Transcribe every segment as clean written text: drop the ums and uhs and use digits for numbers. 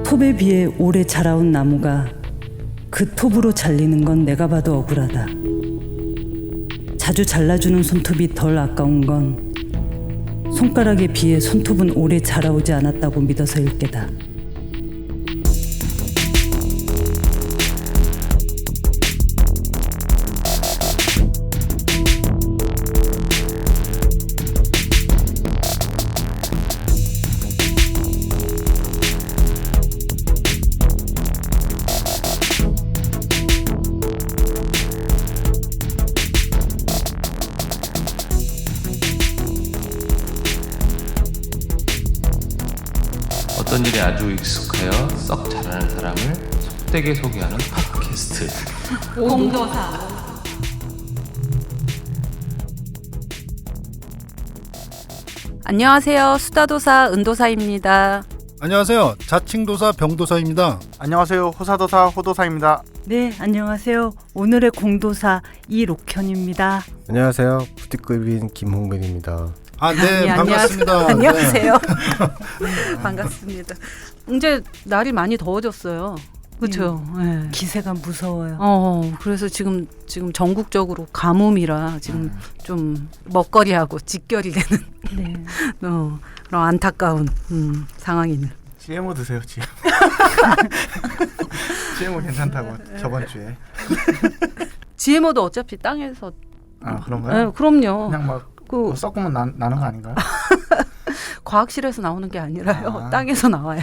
톱에 비해 오래 자라온 나무가 그 톱으로 잘리는 건 내가 봐도 억울하다. 자주 잘라주는 손톱이 덜 아까운 건 손가락에 비해 손톱은 오래 자라오지 않았다고 믿어서일 게다. 어떤 일에 아주 익숙하여 썩 잘하는 사람을 속되게 소개하는 팟캐스트 공도사. 안녕하세요. 수다도사 은도사입니다. 안녕하세요. 자칭도사 병도사입니다. 안녕하세요. 호사도사 호도사입니다. 네, 안녕하세요. 오늘의 공도사 이록현입니다. 안녕하세요. 부티급인 김홍빈입니다. 네, 반갑습니다. 안녕하세요. 네, 반갑습니다. 이제 날이 많이 더워졌어요. 그렇죠. 네. 기세가 무서워요. 그래서 지금 전국적으로 가뭄이라 지금 좀 먹거리하고 직결이 되는 네. 그런 안타까운 상황이네요. GMO 드세요. GMO 괜찮다고 저번 주에. GMO도 어차피 땅에서. 그런가요? 네, 그럼요. 그냥 막 섞으면 나는 거 아닌가요? 과학실에서 나오는 게 아니라요. 땅에서 나와요.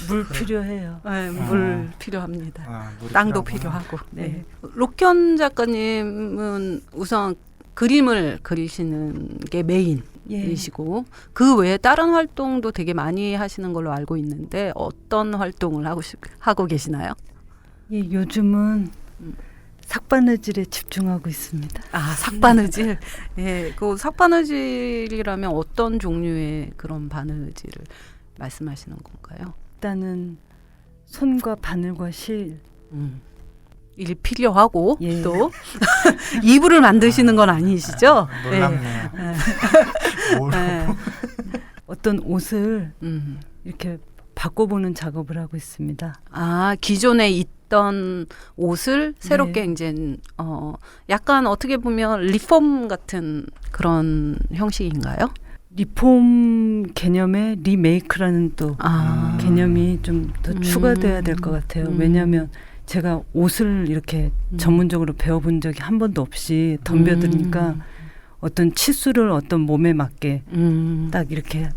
물 필요해요. 네, 물 필요합니다. 물이 땅도 필요하구나. 필요하고. 네. 록현 작가님은 우선 그림을 그리시는 게 메인이시고 그 외에 다른 활동도 되게 많이 하시는 걸로 알고 있는데 어떤 활동을 하고 계시나요? 예, 요즘은 삭바느질에 집중하고 있습니다. 삭바느질. 예, 그 삭바느질이라면 어떤 종류의 그런 바느질을 말씀하시는 건가요? 일단은 손과 바늘과 실. 일 필요하고 예. 또 이불을 만드시는 건 아니시죠? 놀랍네요. 네. 어떤 옷을 이렇게 바꿔보는 작업을 하고 있습니다. 기존에 있던 옷을 새롭게 네. 이제 약간 어떻게 보면 리폼 같은 그런 형식인가요? 리폼 개념의 리메이크라는 또 개념이 좀 더 추가돼야 될 것 같아요. 왜냐하면 제가 옷을 이렇게 전문적으로 배워본 적이 한 번도 없이 덤벼드니까 어떤 치수를 어떤 몸에 맞게 딱 이렇게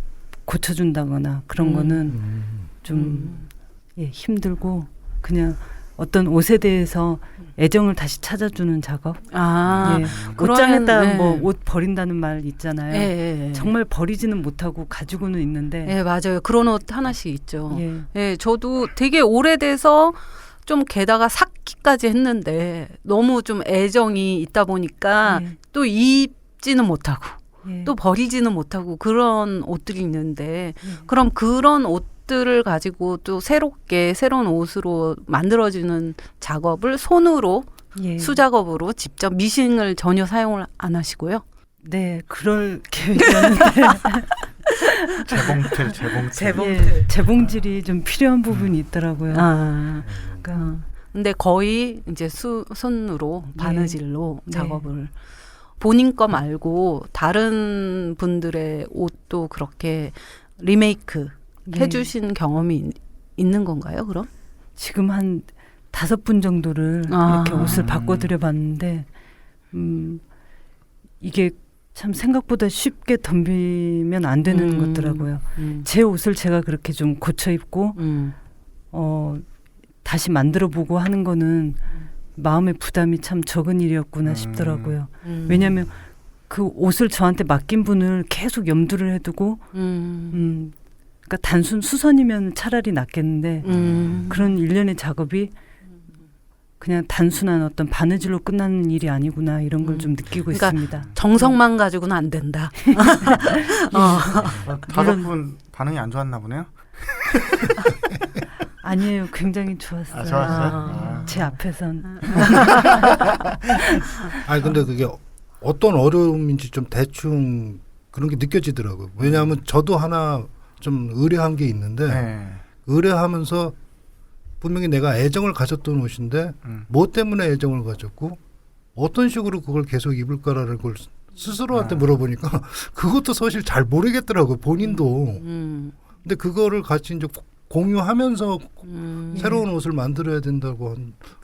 고쳐준다거나 그런 거는 좀 힘들고 그냥 어떤 옷에 대해서 애정을 다시 찾아주는 작업. 옷장에다 뭐 옷 버린다는 말 있잖아요. 정말 버리지는 못하고 가지고는 있는데. 네, 맞아요. 그런 옷 하나씩 있죠. 저도 되게 오래돼서 좀 게다가 삭기까지 했는데 너무 좀 애정이 있다 보니까 또 입지는 못하고 또 버리지는 못하고 그런 옷들이 있는데 그럼 그런 옷들을 가지고 또 새로운 옷으로 만들어지는 작업을 손으로 수작업으로 직접 미싱을 전혀 사용을 안 하시고요? 네, 그럴 계획이었는데 재봉틀. 재봉질이 좀 필요한 부분이 있더라고요. 근데 거의 이제 손으로 바느질로 작업을 본인 거 말고 다른 분들의 옷도 그렇게 리메이크 해주신 경험이 있는 건가요? 그럼? 지금 한 5분 정도를 이렇게 옷을 바꿔드려봤는데 이게 참 생각보다 쉽게 덤비면 안 되는 것더라고요. 제 옷을 제가 그렇게 좀 고쳐 입고 다시 만들어보고 하는 거는 마음의 부담이 참 적은 일이었구나 싶더라고요. 왜냐하면 그 옷을 저한테 맡긴 분을 계속 염두를 해두고 그러니까 단순 수선이면 차라리 낫겠는데 그런 일련의 작업이 그냥 단순한 어떤 바느질로 끝나는 일이 아니구나 이런 걸 좀 느끼고 그러니까 있습니다. 정성만 가지고는 안 된다. 5분 반응이 안 좋았나 보네요. 아니에요. 굉장히 좋았어요. 아, 좋았어요? 제 앞에선. 아니 근데 그게 어떤 어려움인지 좀 대충 그런 게 느껴지더라고요. 왜냐하면 저도 하나 좀 의뢰한 게 있는데 네. 의뢰하면서 분명히 내가 애정을 가졌던 옷인데 뭐 때문에 애정을 가졌고 어떤 식으로 그걸 계속 입을까라는 걸 스스로한테 물어보니까 그것도 사실 잘 모르겠더라고요. 본인도. 근데 그거를 같이 이제 공유하면서 새로운 옷을 만들어야 된다고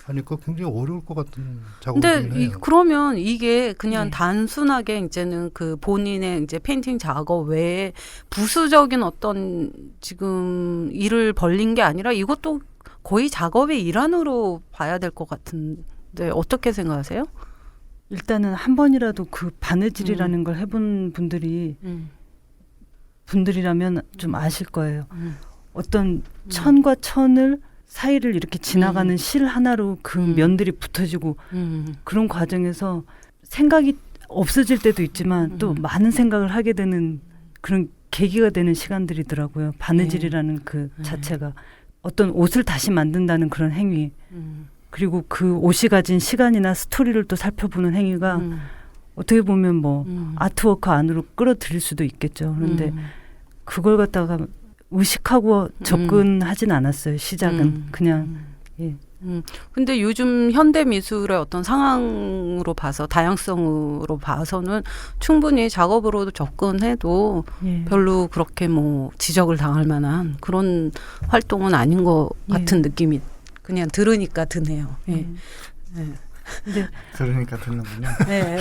하니까 굉장히 어려울 것 같은 작업이긴 근데 해요. 그러면 이게 그냥 네. 단순하게 이제는 그 본인의 이제 페인팅 작업 외에 부수적인 어떤 지금 일을 벌린 게 아니라 이것도 거의 작업의 일환으로 봐야 될 것 같은데 어떻게 생각하세요? 일단은 한 번이라도 그 바느질이라는 걸 해본 분들이라면 좀 아실 거예요. 어떤 천과 천을 사이를 이렇게 지나가는 실 하나로 그 면들이 붙어지고 그런 과정에서 생각이 없어질 때도 있지만 또 많은 생각을 하게 되는 그런 계기가 되는 시간들이더라고요. 바느질이라는 그 자체가 어떤 옷을 다시 만든다는 그런 행위 그리고 그 옷이 가진 시간이나 스토리를 또 살펴보는 행위가 어떻게 보면 뭐 아트워크 안으로 끌어들일 수도 있겠죠. 그런데 그걸 갖다가 의식하고 접근하진 않았어요. 시작은 그냥 예. 근데 요즘 현대 미술의 어떤 상황으로 봐서 다양성으로 봐서는 충분히 작업으로도 접근해도 예. 별로 그렇게 뭐 지적을 당할 만한 그런 활동은 아닌 것 예. 같은 느낌이 그냥 들으니까 드네요. 예. 근데 들으니까 듣는군요. 네.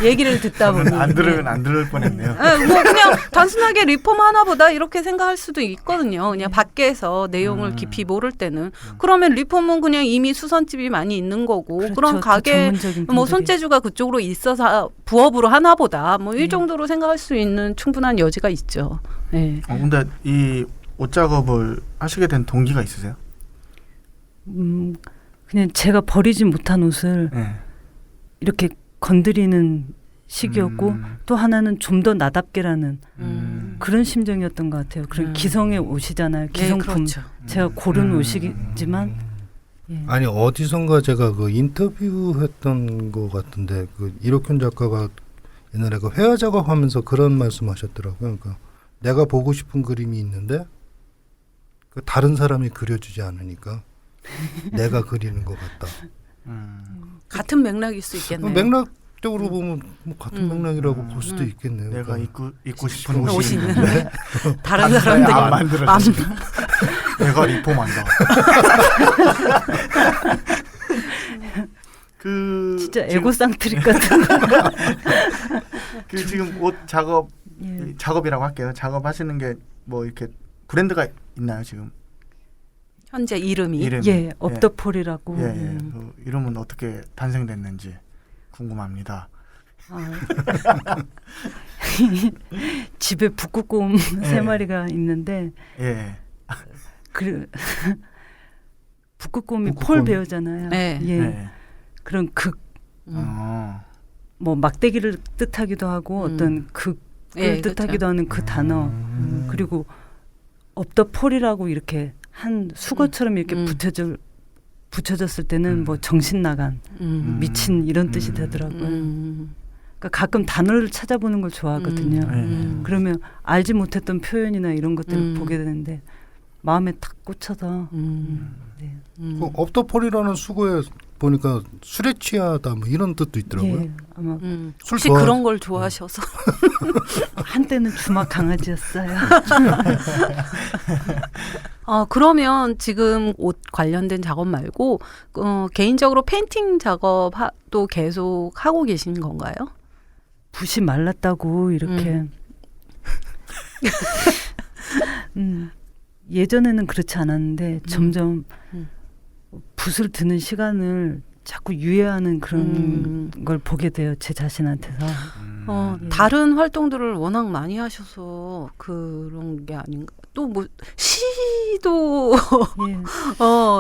얘기를 듣다 보니 안 들으면 안 들을 뻔했네요. 뭐 그냥 단순하게 리폼 하나보다 이렇게 생각할 수도 있거든요. 그냥 밖에서 내용을 깊이 모를 때는 그러면 리폼은 그냥 이미 수선집이 많이 있는 거고 그렇죠. 그런 또 가게 전문적인 뭐 분들이. 손재주가 그쪽으로 있어서 부업으로 하나보다 뭐 이 정도로 생각할 수 있는 충분한 여지가 있죠. 네. 근데 이 옷 작업을 하시게 된 동기가 있으세요? 그냥 제가 버리지 못한 옷을 네. 이렇게 건드리는 시기였고 또 하나는 좀 더 나답게라는 그런 심정이었던 것 같아요. 그런 기성의 옷이잖아요. 기성품. 그렇죠. 제가 고른 옷이지만 예. 아니 어디선가 제가 그 인터뷰했던 것 같은데 그 이록현 작가가 옛날에 그 회화 작업하면서 그런 말씀하셨더라고요. 그러니까 내가 보고 싶은 그림이 있는데 그 다른 사람이 그려주지 않으니까 내가 그리는 것 같다. 같은 맥락일 수 있겠네요. 맥락적으로 보면 뭐 같은 맥락이라고 볼 수도 있겠네요. 내가 그러니까 입고 싶은 옷이 옷이 있는데 있는데 다른 사람들이 안 만들어져. 내가 리폼한다. 그 진짜 에고상트릭 같은 그 지금 옷 작업 예. 작업이라고 할게요. 작업하시는 게 뭐 이렇게 브랜드가 있나요 지금? 현재 이름이 이름이? 예, 업더폴이라고. 예. 그 이름은 어떻게 탄생됐는지 궁금합니다. 집에 북극곰 세 마리가 있는데 예. 그 북극곰이 폴 베어잖아요. 네. 예. 네. 그런 극 뭐 막대기를 뜻하기도 하고 어떤 극을 예, 뜻하기도 그렇죠. 하는 그 단어 그리고 업더폴이라고 이렇게 한 수거처럼 이렇게 붙여졌을 때는 뭐 정신 나간 미친 이런 뜻이 되더라고요. 그러니까 가끔 단어를 찾아보는 걸 좋아하거든요. 그러면 알지 못했던 표현이나 이런 것들을 보게 되는데 마음에 탁 꽂혀서 네. 그 업더폴이라는 수고에 보니까 술에 취하다 뭐 이런 뜻도 있더라고요. 예, 아마 술 혹시 좋아- 그런 걸 좋아하셔서 한때는 주막 강아지였어요. 그러면 지금 옷 관련된 작업 말고 개인적으로 페인팅 작업도 계속 하고 계신 건가요? 붓이 말랐다고 이렇게 예전에는 그렇지 않았는데 점점 붓을 드는 시간을 자꾸 유예하는 그런 걸 보게 돼요. 제 자신한테서. 다른 활동들을 워낙 많이 하셔서 그런 게 아닌가. 또 뭐 시도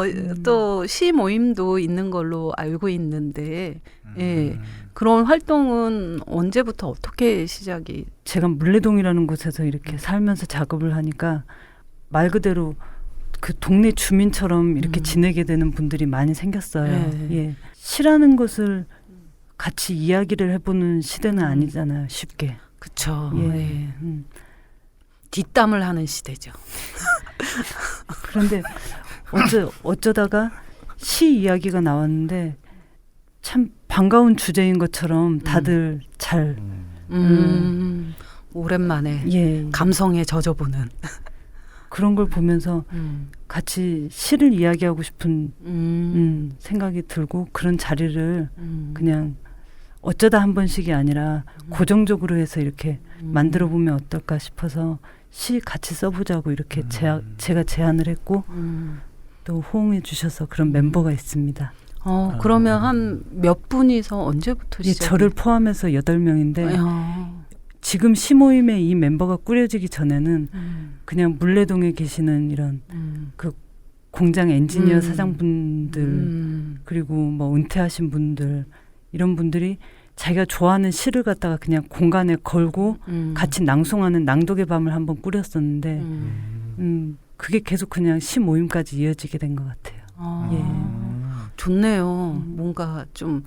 예. 또 시 모임도 있는 걸로 알고 있는데 예. 그런 활동은 언제부터 어떻게 시작이? 제가 물레동이라는 곳에서 이렇게 살면서 작업을 하니까 말 그대로 그 동네 주민처럼 이렇게 지내게 되는 분들이 많이 생겼어요. 예. 시라는 것을 같이 이야기를 해보는 시대는 아니잖아요. 쉽게. 그쵸. 예. 뒷담을 하는 시대죠. 그런데 어쩌다가 시 이야기가 나왔는데 참 반가운 주제인 것처럼 다들 잘 오랜만에 예. 감성에 젖어보는 그런 걸 보면서 같이 시를 이야기하고 싶은 생각이 들고 그런 자리를 그냥 어쩌다 한 번씩이 아니라 고정적으로 해서 이렇게 만들어 보면 어떨까 싶어서 시 같이 써보자고 이렇게 제가 제안을 했고 또 호응해 주셔서 그런 멤버가 있습니다. 그러면 한 몇 분이서 언제부터 예, 저를 포함해서 8명인데 지금 시 모임의 이 멤버가 꾸려지기 전에는 그냥 물레동에 계시는 이런 그 공장 엔지니어 사장분들 그리고 뭐 은퇴하신 분들 이런 분들이 자기가 좋아하는 시를 갖다가 그냥 공간에 걸고 같이 낭송하는 낭독의 밤을 한번 꾸렸었는데 그게 계속 그냥 시 모임까지 이어지게 된 것 같아요. 좋네요. 뭔가 좀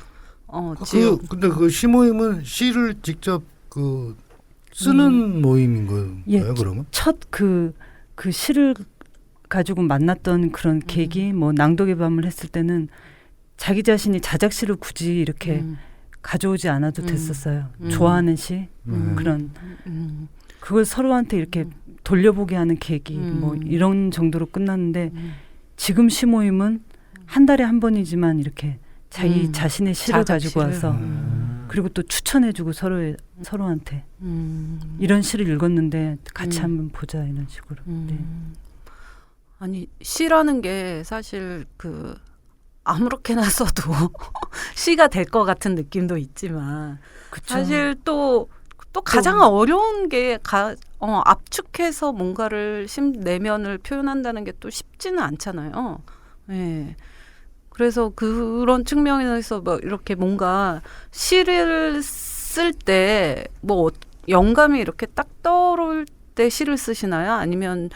근데 그 시 모임은 시를 직접 그 쓰는 모임인 거예요, 예, 그러면? 첫 그 시를 가지고 만났던 그런 계기, 뭐 낭독의 밤을 했을 때는 자기 자신이 자작시를 굳이 이렇게 가져오지 않아도 됐었어요. 좋아하는 시 그런 그걸 서로한테 이렇게 돌려보게 하는 계기, 뭐 이런 정도로 끝났는데 지금 시 모임은 한 달에 한 번이지만 이렇게 자기 자신의 시를 가지고 와서 그리고 또 추천해주고 서로한테 이런 시를 읽었는데 같이 한번 보자 이런 식으로. 네. 아니 시라는 게 사실 그 아무렇게나 써도 시가 될 것 같은 느낌도 있지만 그쵸. 사실 또 가장 어려운 게 압축해서 뭔가를 내면을 표현한다는 게 또 쉽지는 않잖아요. 네. 그래서 그런 측면에서 뭐 이렇게 뭔가 시를 쓸 때 뭐 영감이 이렇게 딱 떠오를 때 시를 쓰시나요? 아니면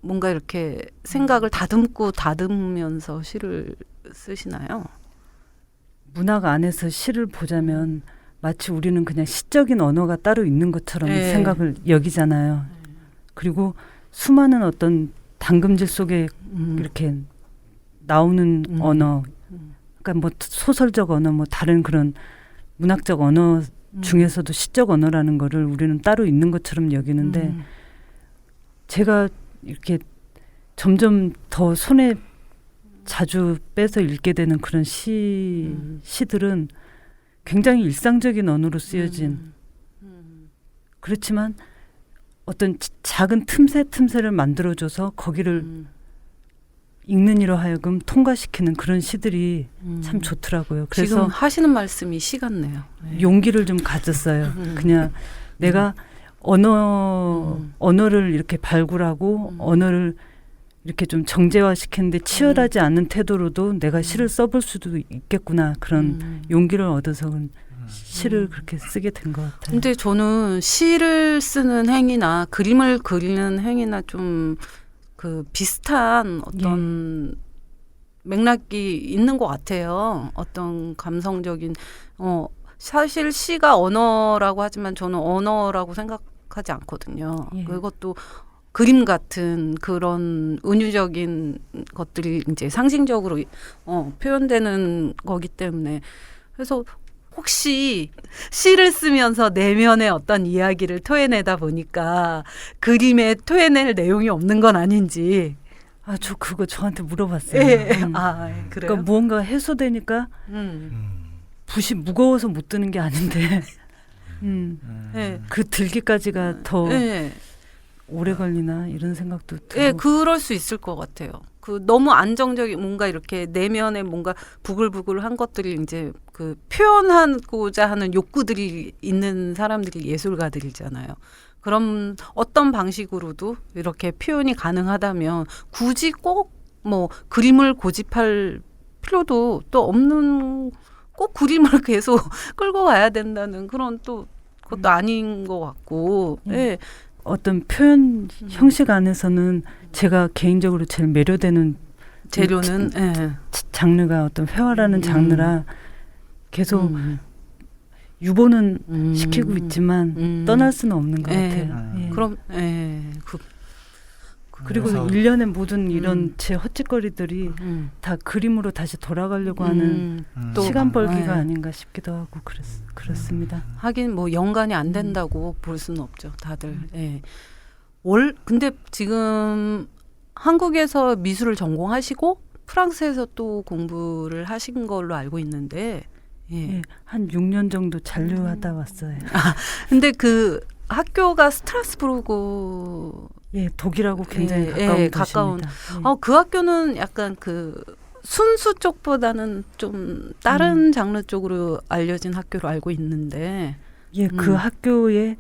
뭔가 이렇게 생각을 다듬으면서 시를 쓰시나요? 문학 안에서 시를 보자면 마치 우리는 그냥 시적인 언어가 따로 있는 것처럼 생각을 여기잖아요. 그리고 수많은 어떤 당금질 속에 이렇게 나오는 언어, 그러니까 뭐 소설적 언어, 뭐 다른 그런 문학적 언어 중에서도 시적 언어라는 거를 우리는 따로 있는 것처럼 여기는데 제가 이렇게 점점 더 손에 자주 빼서 읽게 되는 그런 시들은 굉장히 일상적인 언어로 쓰여진 그렇지만 어떤 작은 틈새를 만들어줘서 거기를 읽는 이로 하여금 통과시키는 그런 시들이 참 좋더라고요. 그래서 지금 하시는 말씀이 시 같네요. 용기를 좀 가졌어요. 그냥 내가 언어를 이렇게 발굴하고 언어를 이렇게 좀 정제화시키는데 치열하지 않은 태도로도 내가 시를 써볼 수도 있겠구나 그런 용기를 얻어서 시를 그렇게 쓰게 된 것 같아요. 근데 저는 시를 쓰는 행위나 그림을 그리는 행위나 좀 그 비슷한 어떤 맥락이 있는 것 같아요. 어떤 감성적인 사실 시가 언어라고 하지만 저는 언어라고 생각하지 않거든요. 그것도 그림 같은 그런 은유적인 것들이 이제 상징적으로 표현되는 거기 때문에 그래서 혹시 시를 쓰면서 내면의 어떤 이야기를 토해내다 보니까 그림에 토해낼 내용이 없는 건 아닌지. 저 그거 저한테 물어봤어요. 그래요? 그러니까 무언가 해소되니까 붓이 무거워서 못 드는 게 아닌데 그 들기까지가 더 오래 걸리나 이런 생각도 들고. 그럴 수 있을 것 같아요. 그 너무 안정적인 뭔가 이렇게 내면에 뭔가 부글부글한 것들이 이제 그 표현하고자 하는 욕구들이 있는 사람들이 예술가들이잖아요. 그럼 어떤 방식으로도 이렇게 표현이 가능하다면 굳이 꼭 뭐 그림을 고집할 필요도 또 없는 꼭 그림을 계속 끌고 가야 된다는 그런 또 그것도 아닌 것 같고 어떤 표현 형식 안에서는 제가 개인적으로 제일 매료되는 재료는 장르가 어떤 회화라는 장르라 계속 유보는 시키고 있지만 떠날 수는 없는 것 같아요. 예. 그럼 그리고 일련의 모든 이런 제 헛짓거리들이 다 그림으로 다시 돌아가려고 하는 또 시간 벌기가 아닌가 싶기도 하고 그렇습니다. 하긴 뭐 연관이 안 된다고 볼 수는 없죠, 다들. 예. 근데 지금 한국에서 미술을 전공하시고 프랑스에서 또 공부를 하신 걸로 알고 있는데, 예, 한 6년 정도 잔류하다 왔어요. 근데 그 학교가 스트라스부르크 독일하고 굉장히 가까운 곳입니다. 그 학교는 약간 그 순수 쪽보다는 좀 다른 장르 쪽으로 알려진 학교로 알고 있는데, 그 학교의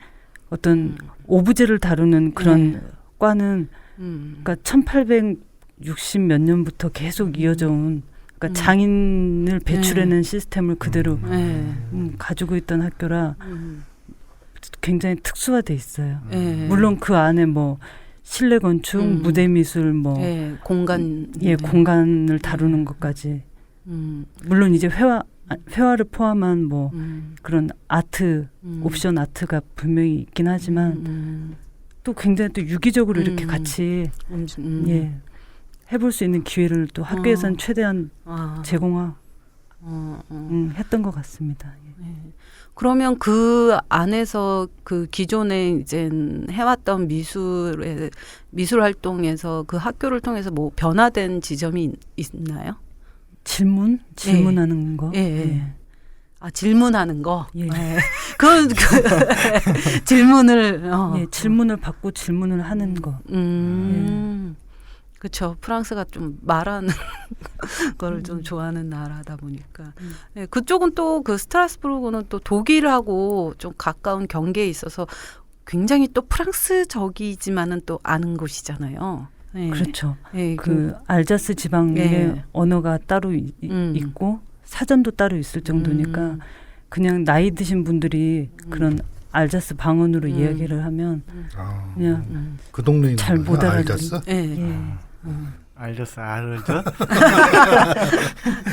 어떤 오브제를 다루는 그런 과는 그러니까 1860 몇 년부터 계속 이어져 온 그러니까 장인을 배출해낸 시스템을 그대로 가지고 있던 학교라 굉장히 특수화돼 있어요. 물론 그 안에 뭐 실내 건축, 무대 미술, 뭐 공간을 다루는 것까지. 물론 이제 회화를 포함한 뭐 그런 아트, 옵션 아트가 분명히 있긴 하지만 또 굉장히 또 유기적으로 이렇게 같이 해볼 수 있는 기회를 또 학교에서는 최대한 했던 것 같습니다. 그러면 그 안에서 그 기존에 이제 해왔던 미술 활동에서 그 학교를 통해서 뭐 변화된 지점이 있나요? 질문하는 거. 질문하는 거. 질문을 질문을 받고 질문을 하는 거. 그렇죠. 프랑스가 좀 말하는 거를 좀 좋아하는 나라다 보니까. 그쪽은 또 그 스트라스부르크는 또 독일하고 좀 가까운 경계에 있어서 굉장히 또 프랑스적이지만은 또 아는 곳이잖아요. 그렇죠. 그 알자스 지방의 언어가 따로 있고 사전도 따로 있을 정도니까 그냥 나이 드신 분들이 그런 알자스 방언으로 이야기를 하면 그냥 그 동네에 잘 못 알아듣는. 알겠어, 알죠.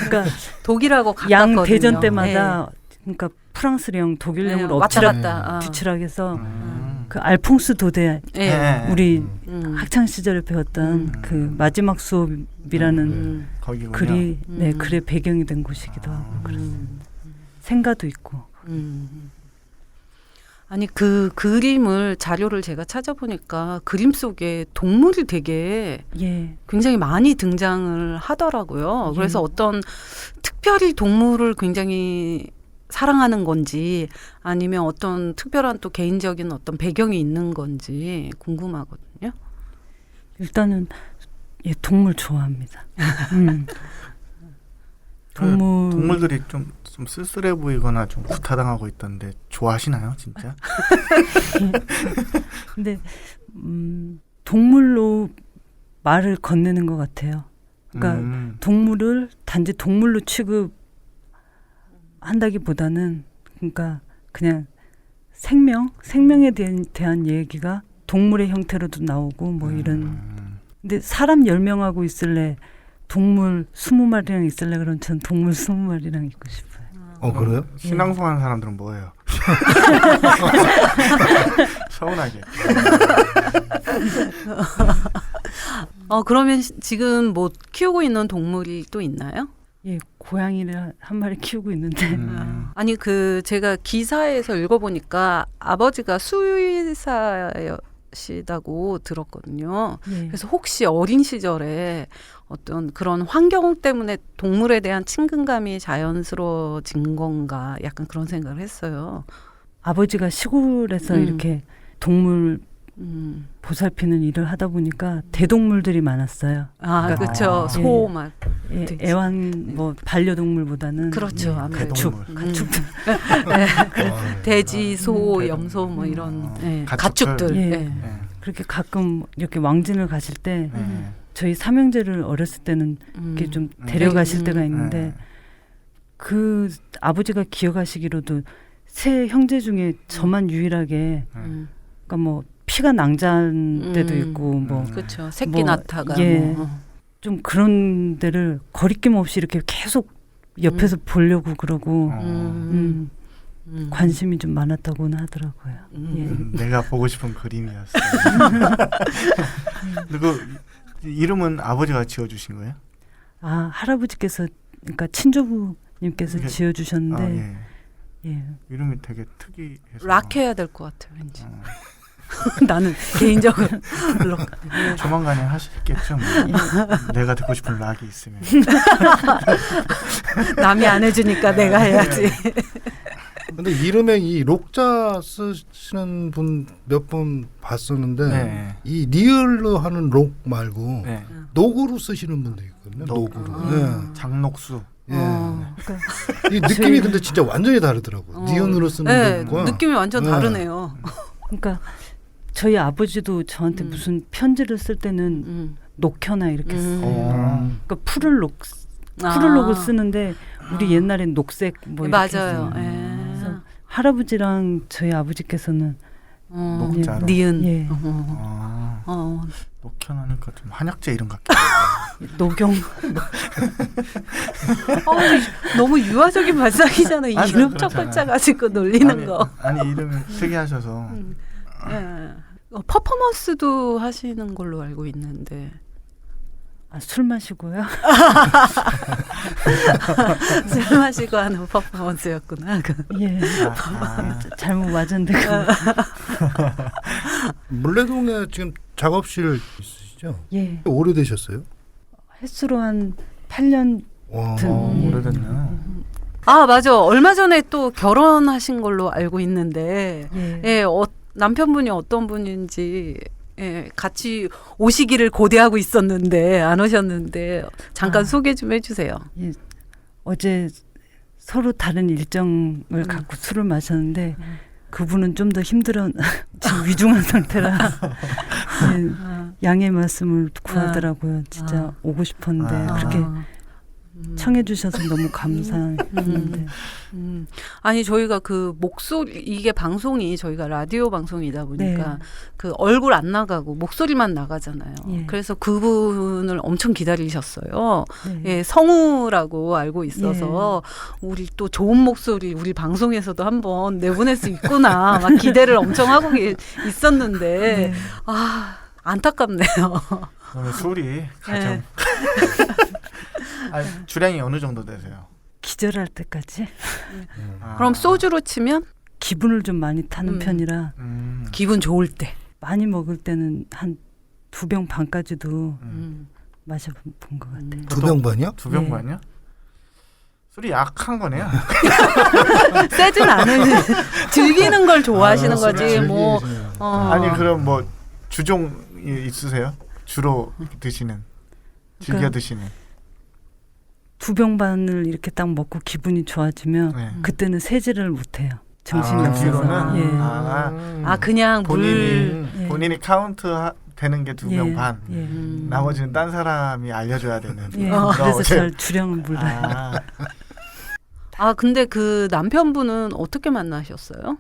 그러니까 독일하고 가깝거든요. 양 대전 때마다 그러니까 프랑스령 독일령을 엎치락뒤치락해서 그 알퐁스 도데 우리 학창 시절에 배웠던 그 마지막 수업이라는 글이 글의 배경이 된 곳이기도 하고 그렇습니다. 생가도 있고. 아니 그 그림을 자료를 제가 찾아보니까 그림 속에 동물이 되게 굉장히 많이 등장을 하더라고요. 그래서 어떤 특별히 동물을 굉장히 사랑하는 건지 아니면 어떤 특별한 또 개인적인 어떤 배경이 있는 건지 궁금하거든요. 일단은 동물 좋아합니다. 동물들이 좀 쓸쓸해 보이거나 좀 구타당하고 있던데 좋아하시나요, 진짜? 근데 동물로 말을 건네는 것 같아요. 그러니까 동물을 단지 동물로 취급한다기보다는 그러니까 그냥 생명에 대한 얘기가 동물의 형태로도 나오고 뭐 이런. 근데 사람 10명하고 있을래, 동물 20마리랑 있을래, 그럼 전 동물 20마리랑 있고 싶어요. 그래요? 신앙송하는 사람들은 뭐예요? 서운하게. 그러면 지금 뭐 키우고 있는 동물이 또 있나요? 고양이를 한 마리 키우고 있는데. 아니 제가 기사에서 읽어보니까 아버지가 수의사시다고 들었거든요. 그래서 혹시 어린 시절에 어떤 그런 환경 때문에 동물에 대한 친근감이 자연스러워진 건가, 약간 그런 생각을 했어요. 아버지가 시골에서 이렇게 동물 보살피는 일을 하다 보니까 대동물들이 많았어요. 그러니까 그렇죠. 소 막 애완 뭐 반려동물보다는 그렇죠. 가축들. 돼지, 소, 염소 뭐 이런 가축들. 그렇게 가끔 이렇게 왕진을 가실 때 저희 삼형제를 어렸을 때는 이렇게 좀 데려가실 때가 있는데 그 아버지가 기억하시기로도 세 형제 중에 저만 유일하게 그러니까 뭐 피가 낭자한 데도 있고 뭐 그렇죠. 새끼 뭐, 나타가 예. 뭐. 좀 그런 데를 거리낌 없이 이렇게 계속 옆에서 보려고 그러고 관심이 좀 많았다고는 하더라고요. 예. 내가 보고 싶은 그림이었어요. 그리고 이름은 아버지가 지어주신 거예요? 아 할아버지께서 그러니까 친조부님께서 이게- 지어주셨는데 아, 예. 예. 이름이 되게 특이해서. 락 해야 될 것 같아요. 왠지. 나는 개인적으로 조만간에 하시겠죠. 뭐. 내가 듣고 싶은 락이 있으면. 남이 안 해주니까 내가 해야지. 근데 이름에 이 록자 쓰시는 분 몇 번 봤었는데 네. 이 리얼로 하는 록 말고 네. 녹으로 쓰시는 분도 있거든요. 녹으로. 네. 장녹수. 예. 그러니까 이 느낌이 근데 진짜 완전히 다르더라고요. 니은으로 쓰는 네, 것과 느낌이 완전 네. 다르네요. 그러니까 저희 아버지도 저한테 무슨 편지를 쓸 때는 녹혀나 이렇게 써요. 그러니까 풀을 녹을 쓰는데 우리 옛날엔 녹색 뭐 이렇게 맞아요. 써요. 예. 그래서 할아버지랑 저희 아버지께서는 녹자로. 니은. 예. 녹혀놓으니까 좀 한약재 이름 같긴 노경 너무 유아적인 발상이잖아. 아니, 이름 첫 그렇잖아요. 글자 가지고 놀리는 거. 아니 이름이 특이하셔서. 예. 퍼포먼스도 하시는 걸로 알고 있는데. 술 마시고요. 술 마시고 하는 퍼포먼스였구나. 예. 잘못 맞았는데 물레동에 지금 작업실 있으시죠? 예. 오래되셨어요? 횟수로 한 8년 와. 오래됐네요. 아 맞아. 얼마 전에 또 결혼하신 걸로 알고 있는데 예. 예, 남편분이 어떤 분인지 예, 같이 오시기를 고대하고 있었는데 안 오셨는데 잠깐 소개 좀 해주세요. 예. 어제 서로 다른 일정을 갖고 술을 마셨는데 그분은 좀 더 힘들어 지금 위중한 상태라 예, 양해 말씀을 구하더라고요. 진짜 오고 싶었는데 그렇게 청해 주셔서 너무 감사했는데 아니 저희가 그 목소리 이게 방송이 저희가 라디오 방송이다 보니까 네. 그 얼굴 안 나가고 목소리만 나가잖아요. 예. 그래서 그분을 엄청 기다리셨어요. 네. 예, 성우라고 알고 있어서 우리 또 좋은 목소리 우리 방송에서도 한번 내보낼 수 있구나 막 기대를 엄청 하고 있었는데 네. 아 안타깝네요. 오늘 술이 가장. 주량이 어느 정도 되세요? 기절할 때까지 그럼 소주로 치면 기분을 좀 많이 타는 편이라 기분 좋을 때. 많이 먹을 때는 한 2병 반까지도 마셔본 것 같아요. 2병 반이요? 2병 예. 반이요? 술이 약한 거네요. 세진 않은 즐기는 걸 좋아하시는 거지 술을 뭐 즐기시네요. 아니 그럼 뭐 주종이 있으세요? 주로 드시는 즐겨 그러니까 드시는. 2병 반을 이렇게 딱 먹고 기분이 좋아지면 네. 그때는 세지를 못해요. 정신이 아, 없어서. 뒤로는? 예. 아 그냥 본인이 예. 본인이 카운트 되는 게 2병 예. 반. 예. 나머지는 딴 사람이 알려줘야 되는. 예. 그런 그래서 어제- 잘 주량을 몰라요. 아, 근데 그 남편분은 어떻게 만나셨어요?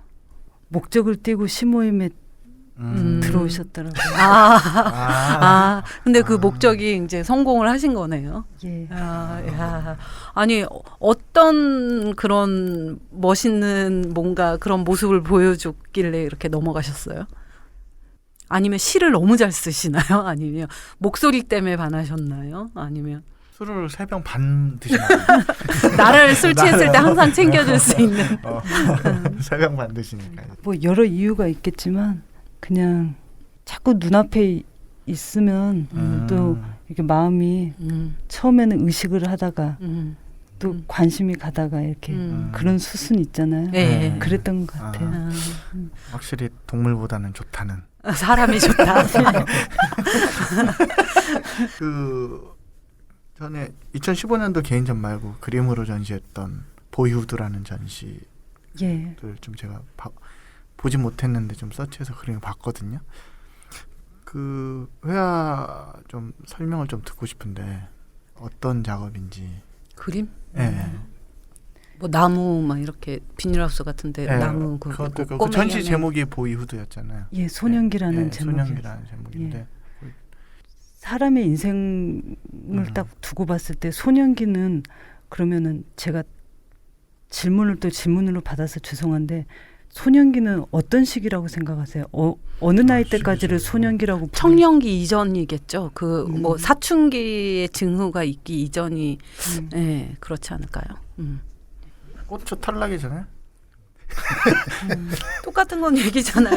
목적을 띄고 시모임에 음. 들어오셨더라고요. 근데 그 목적이 이제 성공을 하신 거네요. 예. 야. 아니 어떤 그런 멋있는 뭔가 그런 모습을 보여줬길래 이렇게 넘어가셨어요? 아니면 시를 너무 잘 쓰시나요? 아니면 목소리 때문에 반하셨나요? 아니면 술을 3병 반 드시나요? 나를 술 취했을 때 항상 챙겨줄 수 있는 3병 반 드시니까. 뭐 여러 이유가 있겠지만 그냥 자꾸 눈앞에 있으면 또 이렇게 마음이 처음에는 의식을 하다가 또 관심이 가다가 이렇게 그런 수순 있잖아요. 예. 그랬던 것 같아요. 확실히 동물보다는 좋다는. 사람이 좋다. 그 전에 2015년도 개인전 말고 그림으로 전시했던 보이후드라는 전시를 예. 좀 제가 보지 못했는데 좀 서치해서 그림을 봤거든요. 그 회화 좀 설명을 좀 듣고 싶은데 어떤 작업인지. 그림? 예. 뭐 나무 막 이렇게 비닐하우스 같은데 네, 나무 그것도 그 꼬맹이 전시 하면- 제목이 보이후드였잖아요. 예, 소년기라는 제목이 소년기라는 제목인데 사람의 인생을 딱 두고 봤을 때 소년기는 그러면은 제가 질문으로 받아서 죄송한데 소년기는 어떤 시기라고 생각하세요? 어느 나이 때까지를 소년기라고 청년기 이전이겠죠. 그 뭐 사춘기의 징후가 있기 이전이 예, 그렇지 않을까요? 꽃초 탈락이잖아요. 똑같은 건 얘기잖아요.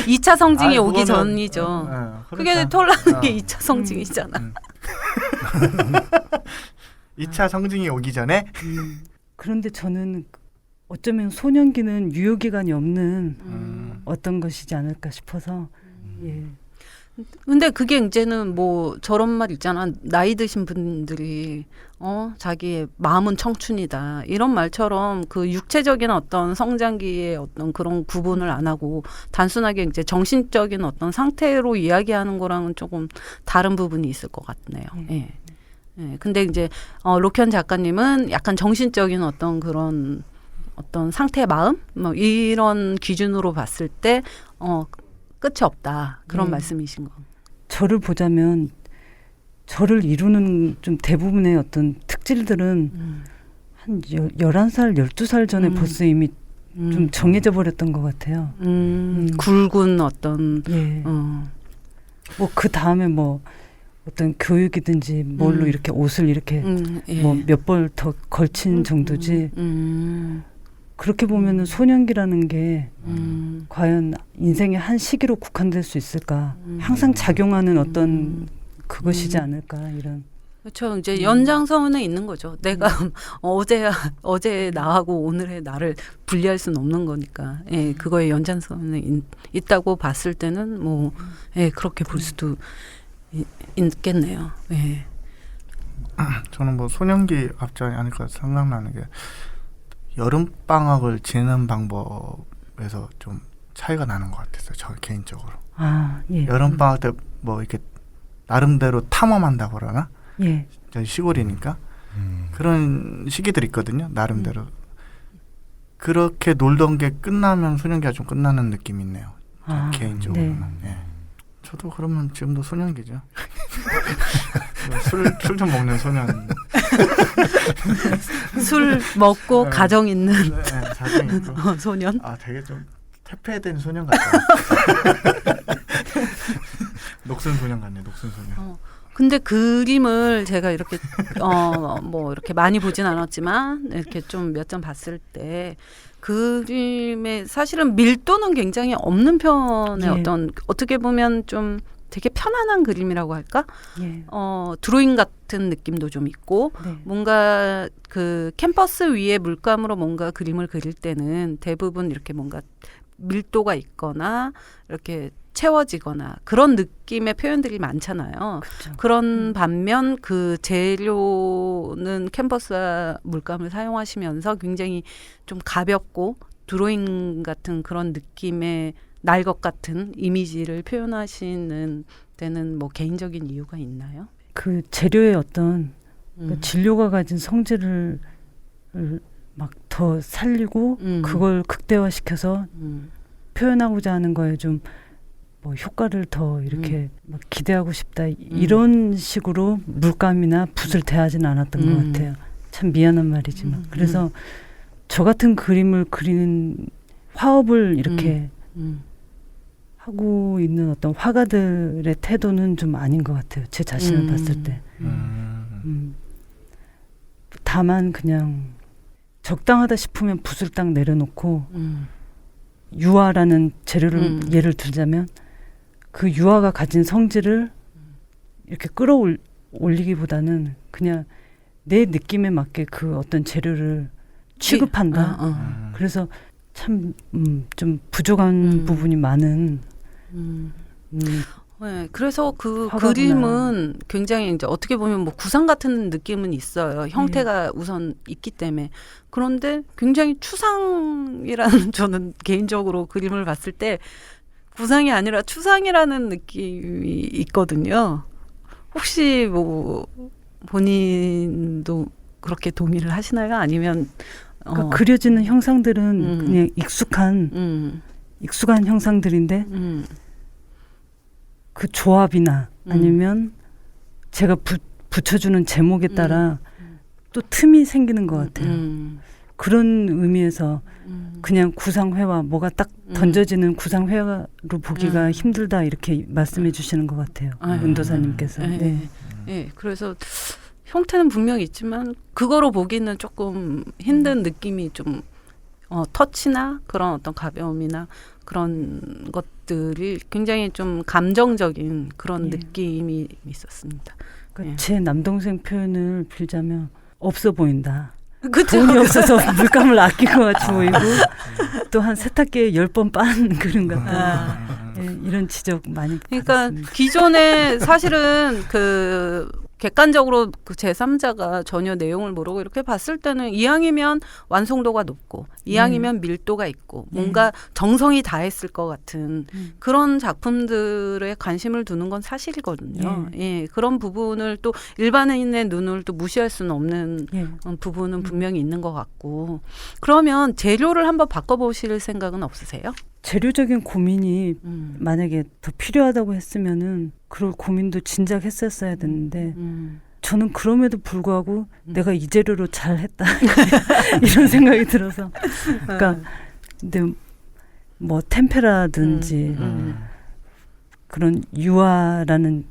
2차 성징이 아, 오기 그거는- 전이죠. 그게 그러니까. 털나는 게 2차 성징이잖아. 2차 성징이 오기 전에 그런데 저는 어쩌면 소년기는 유효기간이 없는 어떤 것이지 않을까 싶어서 예. 근데 그게 이제는 뭐 저런 말 있잖아. 나이 드신 분들이 자기의 마음은 청춘이다. 이런 말처럼 그 육체적인 어떤 성장기의 어떤 그런 구분을 안 하고 단순하게 이제 정신적인 어떤 상태로 이야기하는 거랑은 조금 다른 부분이 있을 것 같네요. 예. 예. 근데 이제 로켄 작가님은 약간 정신적인 어떤 그런 어떤 상태의 마음 뭐 이런 기준으로 봤을 때 끝이 없다. 그런 말씀이신 거. 저를 보자면 저를 이루는 좀 대부분의 어떤 특질들은 한 11살, 12살 전에 벌써 이미 좀 정해져 버렸던 것 같아요. 굵은 어떤 예. 뭐 그 다음에 뭐 어떤 교육이든지 뭘로 이렇게 옷을 이렇게 예. 뭐 몇 벌 더 걸친 정도지. 그렇게 보면은 소년기라는 게 과연 인생의 한 시기로 국한될 수 있을까? 항상 작용하는 어떤 그것이지 않을까 이런. 그렇죠. 이제 연장선에 있는 거죠. 내가 어제 나하고 오늘의 나를 분리할 수는 없는 거니까. 예, 그거의 연장선에 있다고 봤을 때는 뭐 예, 그렇게 볼 수도 있겠네요. 예. 저는 뭐 소년기 앞전에 하니까 생각나는 게 여름 방학을 지내는 방법에서 좀 차이가 나는 것 같았어요. 저 개인적으로. 아, 예. 여름 방학 때 뭐 이렇게 나름대로 탐험한다고 그러나? 예. 저희 시골이니까 그런 시기들 있거든요. 나름대로. 그렇게 놀던 게 끝나면 소년기가 좀 끝나는 느낌이 있네요. 아, 개인적으로는. 네. 예. 저도 그러면 지금도 소년기죠. 술 좀 먹는 소년. 술 먹고 네. 가정 있는 네, 자신 있고. 소년. 아, 되게 좀 퇴폐된 소년 같아요. 녹슨 소년 같네, 녹슨 소년. 근데 그림을 제가 이렇게 뭐 이렇게 많이 보진 않았지만 이렇게 좀 몇 점 봤을 때 그림에 사실은 밀도는 굉장히 없는 편의 예. 어떤 어떻게 보면 좀 되게 편안한 그림이라고 할까? 예. 드로잉 같은 느낌도 좀 있고 네. 뭔가 그 캔버스 위에 물감으로 뭔가 그림을 그릴 때는 대부분 이렇게 뭔가 밀도가 있거나 이렇게 채워지거나 그런 느낌의 표현들이 많잖아요. 그렇죠. 그런 반면 그 재료는 캔버스와 물감을 사용하시면서 굉장히 좀 가볍고 드로잉 같은 그런 느낌의 날것 같은 이미지를 표현하시는 데는 뭐 개인적인 이유가 있나요? 그 재료의 어떤 그 진료가 가진 성질을 막 더 살리고 그걸 극대화시켜서 표현하고자 하는 거에 좀 뭐 효과를 더 이렇게 막 기대하고 싶다 이런 식으로 물감이나 붓을 대하지는 않았던 것 같아요. 참 미안한 말이지만 그래서 저 같은 그림을 그리는 화업을 이렇게 하고 있는 어떤 화가들의 태도는 좀 아닌 것 같아요. 제 자신을 봤을 때. 다만 그냥 적당하다 싶으면 붓을 딱 내려놓고 유화라는 재료를 예를 들자면 그 유화가 가진 성질을 이렇게 끌어올리기보다는 그냥 내 느낌에 맞게 그 어떤 재료를 취급한다. 그래서 참 좀 부족한 부분이 많은 네, 그래서 그 화가구나. 그림은 굉장히 이제 어떻게 보면 뭐 구상 같은 느낌은 있어요. 형태가 우선 있기 때문에. 그런데 굉장히 추상이라는 저는 개인적으로 그림을 봤을 때 구상이 아니라 추상이라는 느낌이 있거든요. 혹시 뭐 본인도 그렇게 동의를 하시나요? 아니면 그러니까 그려지는 형상들은 그냥 익숙한 형상들인데 그 조합이나 아니면 제가 붙여주는 제목에 따라 또 틈이 생기는 것 같아요. 그런 의미에서 그냥 구상회화 뭐가 딱 던져지는 구상회화로 보기가 힘들다 이렇게 말씀해 주시는 것 같아요. 은도사님께서. 네. 네, 그래서 형태는 분명히 있지만 그거로 보기는 조금 힘든 느낌이 좀 터치나 그런 어떤 가벼움이나 그런 것들이 굉장히 좀 감정적인 그런 느낌이 있었습니다. 그러니까 제 남동생 표현을 빌자면 없어 보인다. 그쵸? 돈이 없어서 물감을 아낀 것 같이 보이고 또 한 세탁기에 10번 빤 그림 같다. 이런 지적 많이 그러니까 받았습니다. 기존에 사실은 그 객관적으로 그 제3자가 전혀 내용을 모르고 이렇게 봤을 때는 이왕이면 완성도가 높고 이왕이면 밀도가 있고 뭔가 정성이 다했을 것 같은 그런 작품들에 관심을 두는 건 사실이거든요. 예, 그런 부분을 또 일반인의 눈을 또 무시할 수는 없는 부분은 분명히 있는 것 같고 그러면 재료를 한번 바꿔보실 생각은 없으세요? 재료적인 고민이 만약에 더 필요하다고 했으면은 그럴 고민도 진작 했었어야 됐는데 저는 그럼에도 불구하고 내가 이 재료로 잘했다 이런 생각이 들어서 그러니까 근데 뭐 템페라든지 그런 유화라는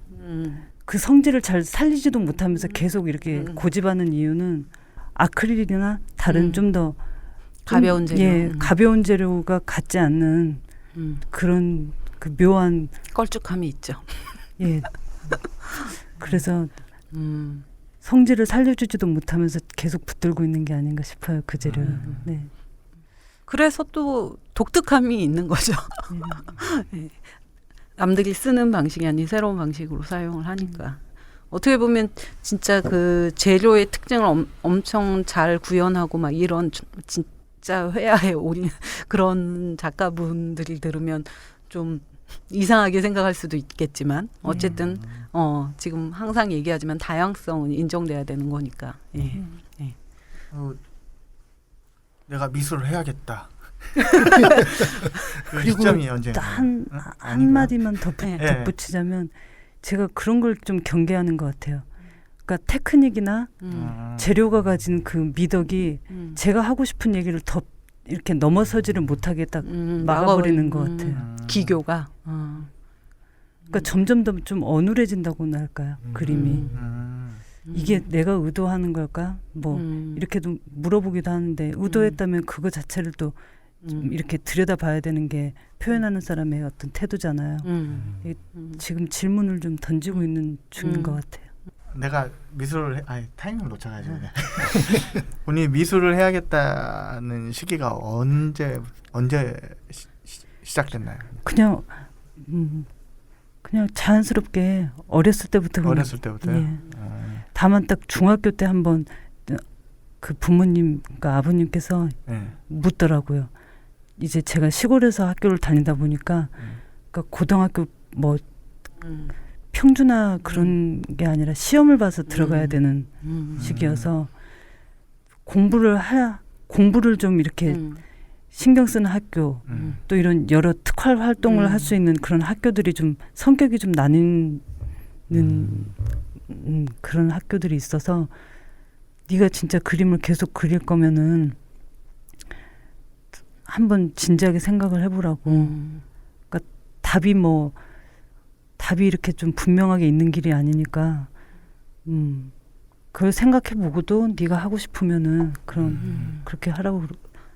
그 성질을 잘 살리지도 못하면서 계속 이렇게 고집하는 이유는 아크릴이나 다른 좀 더 가벼운 재료. 가벼운 재료가 갖지 않는 그런 그 묘한 걸쭉함이 있죠. 예. 그래서 성질을 살려주지도 못하면서 계속 붙들고 있는 게 아닌가 싶어요. 그 재료. 네. 그래서 또 독특함이 있는 거죠. 네. 남들이 쓰는 방식이 아닌 새로운 방식으로 사용을 하니까. 어떻게 보면 진짜 그 재료의 특징을 엄청 잘 구현하고 막 이런 진짜 회화에 올인 그런 작가분들이 들으면 좀 이상하게 생각할 수도 있겠지만 어쨌든 지금 항상 얘기하지만 다양성은 인정돼야 되는 거니까. 예. 예. 내가 미술을 해야겠다. 그 그리고 시점이 언제인가요? 한 마디만 덧붙이자면 제가 그런 걸 좀 경계하는 것 같아요. 그러니까 테크닉이나 재료가 가진 그 미덕이 제가 하고 싶은 얘기를 더 이렇게 넘어서지를 못하게 딱 막아버리는 것 같아요. 기교가. 그러니까 점점 더 좀 어눌해진다고나 할까요? 그림이. 이게 내가 의도하는 걸까? 뭐 이렇게도 물어보기도 하는데 의도했다면 그거 자체를 또 이렇게 들여다봐야 되는 게 표현하는 사람의 어떤 태도잖아요. 지금 질문을 좀 던지고 있는 중인 것 같아요. 내가 미술을 타이밍을 놓쳐가지고 본인이 미술을 해야겠다는 시기가 언제 시작됐나요? 그냥 자연스럽게 어렸을 때부터. 어렸을 때부터요? 예. 다만 딱 중학교 때 한번 그 부모님, 그러니까 아버님께서 묻더라고요. 이제 제가 시골에서 학교를 다니다 보니까 그러니까 고등학교 뭐 평준화 그런 게 아니라 시험을 봐서 들어가야 되는 시기여서 공부를 좀 이렇게 신경 쓰는 학교 또 이런 여러 특화 활동을 할 수 있는 그런 학교들이 좀 성격이 좀 나뉘는 그런 학교들이 있어서 네가 진짜 그림을 계속 그릴 거면은 한번 진지하게 생각을 해보라고. 그러니까 답이 이렇게 좀 분명하게 있는 길이 아니니까 그걸 생각해보고도 네가 하고 싶으면은 그럼 그렇게 하라고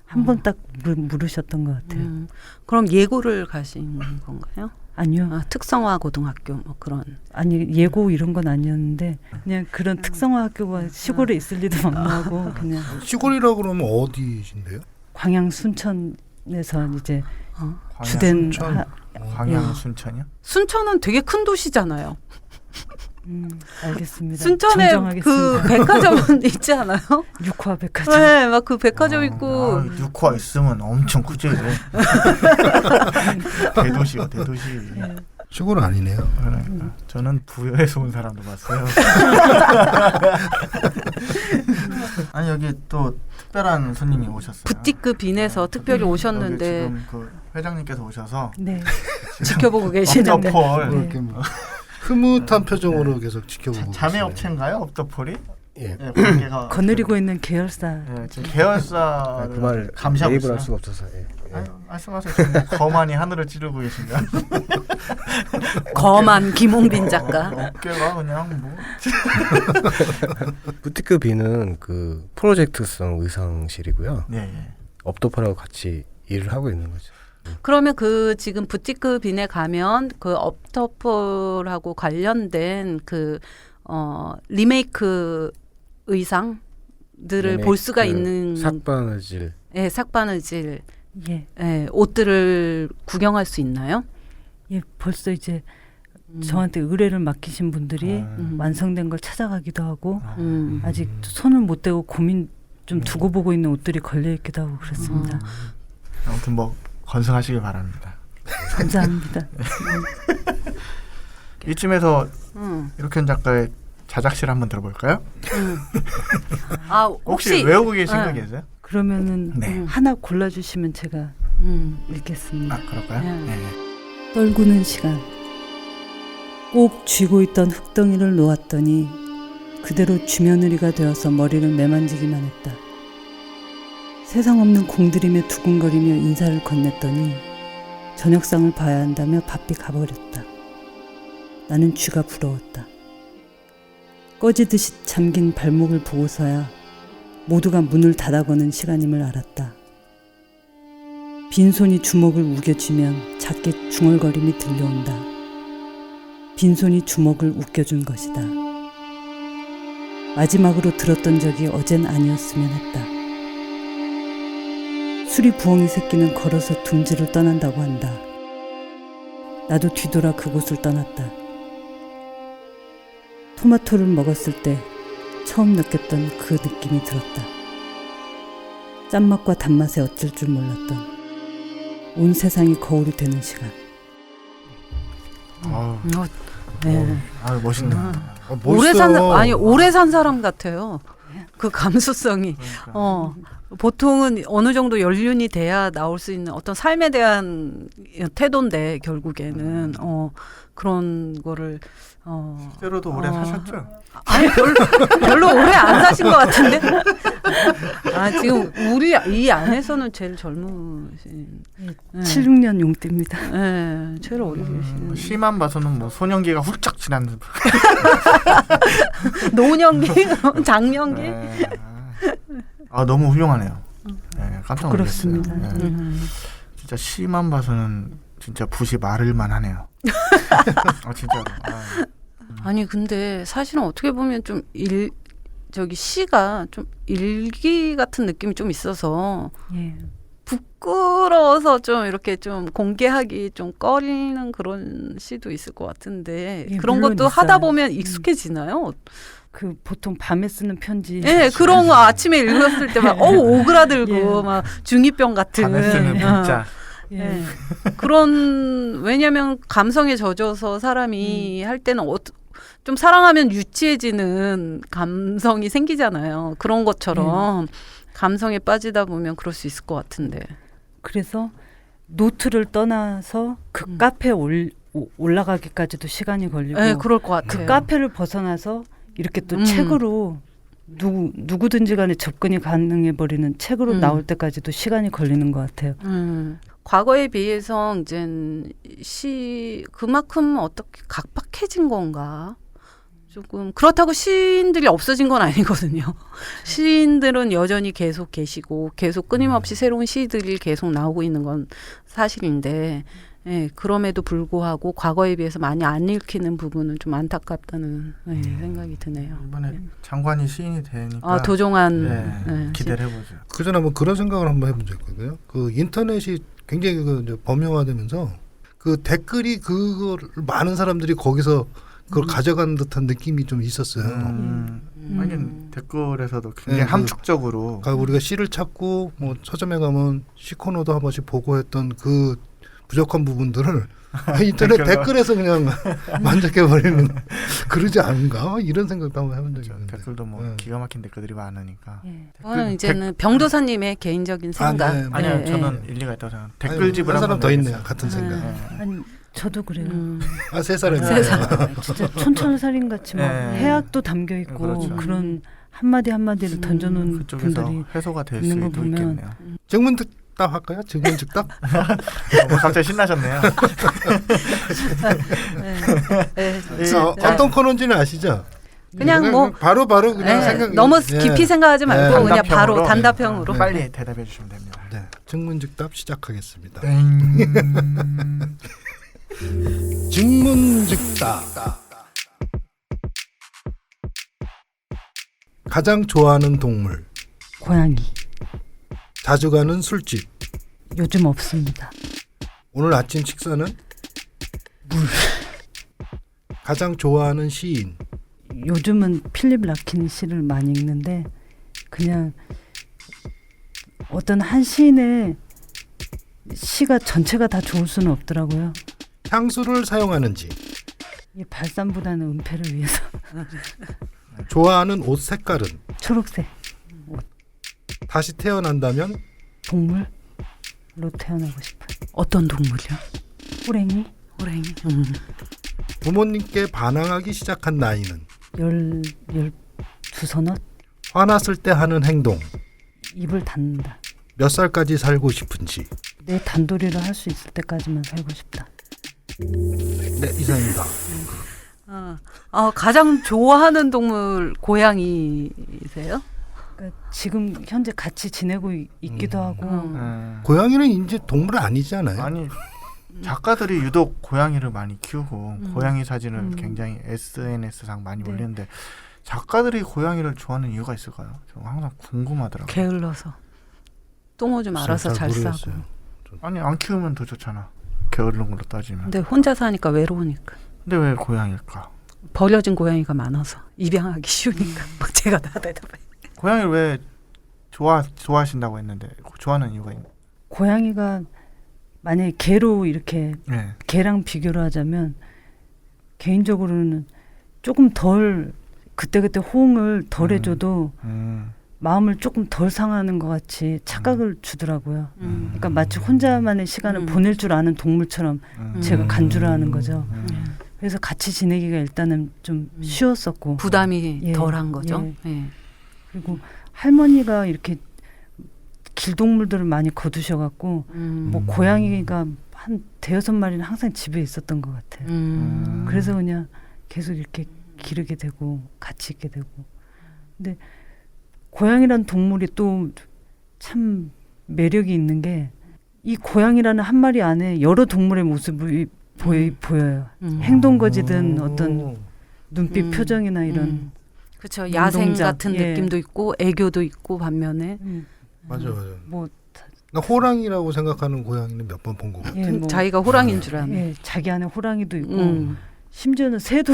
한 번 딱 물으셨던 것 같아요. 그럼 예고를 가신 건가요? 아니요. 특성화 고등학교 뭐 그런. 아니 예고 이런 건 아니었는데 그냥 그런 특성화 학교가 시골에 있을 리도 막막하고 그냥. 시골이라고 그러면 어디신데요? 광양 순천에서 이제 주된 광양 순천이요? 순천은 되게 큰 도시잖아요. 알겠습니다. 순천에 그 백화점 있지 않아요? 육화 백화점. 네, 막 그 백화점 있고. 육화 있으면 엄청 크죠. 대도시가 대도시. 시골은 아니네요. 그러니까 저는 부여에서 온 사람도 봤어요. 아니 여기 또 특별한 손님이 오셨어요. 부티크 빈에서 특별히 오셨는데 여기 지금 그 회장님께서 오셔서 네. 지켜보고 계시는데 업더폴 이렇게 뭐 흐뭇한 표정으로 계속 지켜보고 자매 계시네요. 업체인가요? 업더폴이? 예. 예, 관계가 거느리고 있는 계열사. 예, 지금 계열사 아, 그 말을 감시하고 매입을 있어요. 할 수가 없어서. 예. 예. 아유, 말씀하세요. 지금 거만이 하늘을 찌르고 계신가? 거만 김홍빈 작가. 어깨가 그냥 뭐 부티크 B는 그 프로젝트성 의상실이고요. 네, 예. 업도파라고 같이 일을 하고 있는 거죠. 그러면 그 지금 부티크 빈에 가면 그 업터폴하고 관련된 그 리메이크 의상들을 볼 수가 있는 삭바느질. 예, 삭바느질 예. 예, 옷들을 구경할 수 있나요? 예, 벌써 이제 저한테 의뢰를 맡기신 분들이 음. 완성된 걸 찾아가기도 하고 음. 아직 손을 못 대고 고민 좀 두고 보고 있는 옷들이 걸려 있기도 하고 그렇습니다. 아무튼 뭐 건승하시길 바랍니다. 감사합니다. 이쯤에서 음. 이렇게 작가의 자작실 한번 들어볼까요? 아, 혹시 외우고 계신 거 예. 계세요? 그러면은 네. 하나 골라주시면 제가 읽겠습니다. 아 그럴까요? 네. 네. 떨구는 시간. 꼭 쥐고 있던 흙덩이를 놓았더니 그대로 쥐며느리가 되어서 머리를 매만지기만 했다. 세상 없는 공들임에 두근거리며 인사를 건넸더니 저녁상을 봐야 한다며 바삐 가버렸다. 나는 쥐가 부러웠다. 꺼지듯이 잠긴 발목을 보고서야 모두가 문을 닫아거는 시간임을 알았다. 빈손이 주먹을 우겨쥐면 작게 중얼거림이 들려온다. 빈손이 주먹을 웃겨준 것이다. 마지막으로 들었던 적이 어젠 아니었으면 했다. 수리 부엉이 새끼는 걸어서 둥지를 떠난다고 한다. 나도 뒤돌아 그곳을 떠났다. 토마토를 먹었을 때 처음 느꼈던 그 느낌이 들었다. 짠맛과 단맛에 어쩔 줄 몰랐던 온 세상이 거울이 되는 시간. 네. 아 멋있네요. 오래 산 멋있어요. 아니 오래 산 사람 같아요. 그 감수성이. 그러니까. 보통은 어느 정도 연륜이 돼야 나올 수 있는 어떤 삶에 대한 태도인데 결국에는 그런 거를 실제로도 오래 사셨죠? 아니 별로 오래 안 사신 것 같은데. 아 지금 우리 이 안에서는 제일 젊으신. 76년 용띠입니다. 네, 제일 어리 계신. 시만 봐서는 뭐 소년기가 훌쩍 지난. 노년기, 장년기. 네. 아 너무 훌륭하네요. 네, 깜짝 놀랐어요. 부끄럽습니다. 네. 진짜 시만 봐서는 진짜 붓이 마를 만하네요. 아 진짜로. 아니 근데 사실은 어떻게 보면 좀 시가 좀 일기 같은 느낌이 좀 있어서 예. 부끄러워서 좀 이렇게 좀 공개하기 좀 꺼리는 그런 시도 있을 것 같은데 예, 그런 물론 것도 하다 있어요. 보면 익숙해지나요? 그 보통 밤에 쓰는 편지. 예, 그런 거 아침에 읽었을 때 막 오그라들고 예. 막 중2병 같은. 밤에 쓰는 문자. 예. 예. 그런 왜냐하면 감성에 젖어서 사람이 할 때는 좀 사랑하면 유치해지는 감성이 생기잖아요. 그런 것처럼 감성에 빠지다 보면 그럴 수 있을 것 같은데. 그래서 노트를 떠나서 그 카페에 올라가기까지도 시간이 걸리고 네, 그럴 것 그 같아요. 카페를 벗어나서 이렇게 또 책으로 누구든지 간에 접근이 가능해 버리는 책으로 나올 때까지도 시간이 걸리는 것 같아요. 과거에 비해서 이제 시 그만큼 어떻게 각박해진 건가? 조금 그렇다고 시인들이 없어진 건 아니거든요. 시인들은 여전히 계속 계시고 계속 끊임없이 새로운 시들이 계속 나오고 있는 건 사실인데 예, 그럼에도 불구하고 과거에 비해서 많이 안 읽히는 부분은 좀 안타깝다는 생각이 드네요. 이번에 장관이 시인이 되니까 아, 도종환 네, 기대를 해보죠. 그 전에 한번 그런 생각을 한번 해본 적이 있거든요. 그 인터넷이 굉장히 이제 범용화되면서 그 댓글이 그걸 많은 사람들이 거기서 그걸 가져가는 듯한 느낌이 좀 있었어요. 하긴 댓글에서도 굉장히 네, 함축적으로 그러니까 우리가 시를 찾고 뭐 서점에 가면 시 코너도 한 번씩 보고 했던 그 부족한 부분들을 인터넷 댓글에서 그냥 만족해버리는 그러지 않은가 이런 생각도 한번 해본 적이 있는데. 댓글도 뭐 네. 기가 막힌 댓글들이 많으니까. 저는 이제는 병도사님의 개인적인 생각. 네. 아니요, 네, 저는 네. 일리가 있다고 생각해요. 아니, 댓글집을 한 사람 한번 더 있네요. 내겠어요. 같은 생각. 아니 저도 그래요. 세 사람이. 세 사람. 진짜 촌철살인 같이 막 네. 해악도 담겨 있고 그렇죠. 그런 한마디 한마디를 던져놓은 그쪽에서 분들이 해소가 될 있는 거 수도 보면 있겠네요. 증문즉답 할까요? 증문즉답? 갑자기 신나셨네요. 어떤 코너인지는 아시죠? 그냥 뭐 바로 그냥 네, 생각. 너무 깊이 생각하지 말고 네. 그냥 바로 단답형으로. 단답형으로. 빨리 대답해 주시면 됩니다. 네, 증문즉답 시작하겠습니다. 땡. 증문즉답. 가장 좋아하는 동물. 고양이 자주 가는 술집. 요즘 없습니다. 오늘 아침 식사는? 물. 가장 좋아하는 시인. 요즘은 필립 라킨 시를 많이 읽는데 그냥 어떤 한 시인의 시가 전체가 다 좋을 수는 없더라고요. 향수를 사용하는지. 이 발산보다는 은폐를 위해서. 좋아하는 옷 색깔은? 초록색 다시 태어난다면? 동물로 태어나고 싶어요. 어떤 동물이요? 호랭이 호랭이. 부모님께 반항하기 시작한 나이는? 12서너 화났을 때 하는 행동. 입을 닫는다. 몇 살까지 살고 싶은지. 내 단도리를 할 수 있을 때까지만 살고 싶다. 네, 이상입니다. 가장 좋아하는 동물 고양이세요? 그러니까 지금 현재 같이 지내고 있기도 하고 고양이는 이제 동물 아니잖아요. 아니 작가들이 유독 고양이를 많이 키우고 고양이 사진을 굉장히 SNS상 많이 네. 올리는데 작가들이 고양이를 좋아하는 이유가 있을까요? 저 항상 궁금하더라고요. 게을러서 똥오줌 알아서 잘 싸고. 아니 안 키우면 더 좋잖아. 게으른 걸로 따지면. 근데 혼자 사니까 외로우니까. 근데 왜 고양이일까? 버려진 고양이가 많아서 입양하기 쉬우니까. 뭐 제가 다 대답해. 고양이를 왜 좋아하신다고 했는데 좋아하는 이유가 있나요? 고양이가 만약에 개로 이렇게 네. 개랑 비교를 하자면 개인적으로는 조금 덜 그때그때 호응을 덜 해줘도 마음을 조금 덜 상하는 것 같이 착각을 주더라고요. 그러니까 마치 혼자만의 시간을 보낼 줄 아는 동물처럼 제가 간주를 하는 거죠. 그래서 같이 지내기가 일단은 좀 쉬웠었고 부담이 예, 덜한 거죠. 예. 예. 그리고 할머니가 이렇게 길동물들을 많이 거두셔갖고 뭐 고양이가 한 대여섯 마리는 항상 집에 있었던 것 같아요. 그래서 그냥 계속 이렇게 기르게 되고 같이 있게 되고. 근데 고양이란 동물이 또 참 매력이 있는 게 이 고양이라는 한 마리 안에 여러 동물의 모습이 보여요. 행동거지든 어떤 눈빛 표정이나 이런 그렇죠. 야생 운동장. 같은 예. 느낌도 있고 애교도 있고 반면에 맞아. 뭐 나 호랑이라고 생각하는 고양이는 몇 번 본 것 같아. 예, 뭐 자기가 호랑이인 줄 아는. 예, 자기 안에 호랑이도 있고 심지어는 새도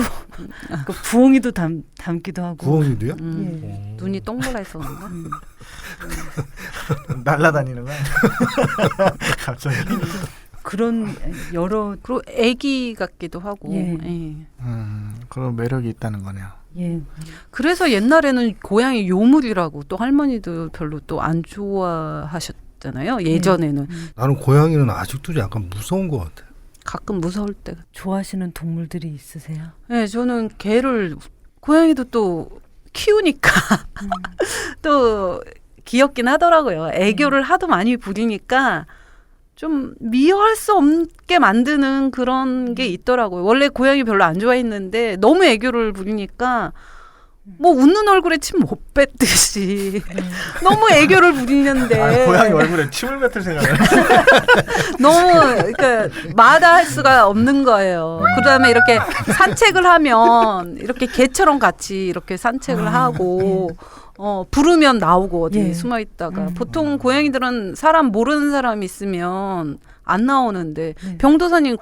그 부엉이도 담기도 하고. 부엉이도요? 예. 눈이 동그라서 그런가? 날라다니는 거야. 갑자기. 그런 여러 그리고 애기 같기도 하고. 예. 예. 그런 매력이 있다는 거네요. 예. 그래서 옛날에는 고양이 요물이라고 또 할머니도 별로 또 안 좋아하셨잖아요. 예전에는 나는 고양이는 아직도 약간 무서운 것 같아. 가끔 무서울 때가. 좋아하시는 동물들이 있으세요? 네, 저는 개를 고양이도 또 키우니까 또 귀엽긴 하더라고요. 애교를 하도 많이 부리니까 좀 미워할 수 없게 만드는 그런 게 있더라고요. 원래 고양이 별로 안 좋아했는데 너무 애교를 부리니까 뭐 웃는 얼굴에 침 못 뱉듯이 너무 애교를 부리는데 고양이 얼굴에 침을 뱉을 생각을. 너무 그러니까 마다할 수가 없는 거예요. 그다음에 이렇게 산책을 하면 이렇게 개처럼 같이 이렇게 산책을 하고 부르면 나오고 어디 예. 숨어 있다가 보통 고양이들은 사람 모르는 사람 있으면 안 나오는데 병도사님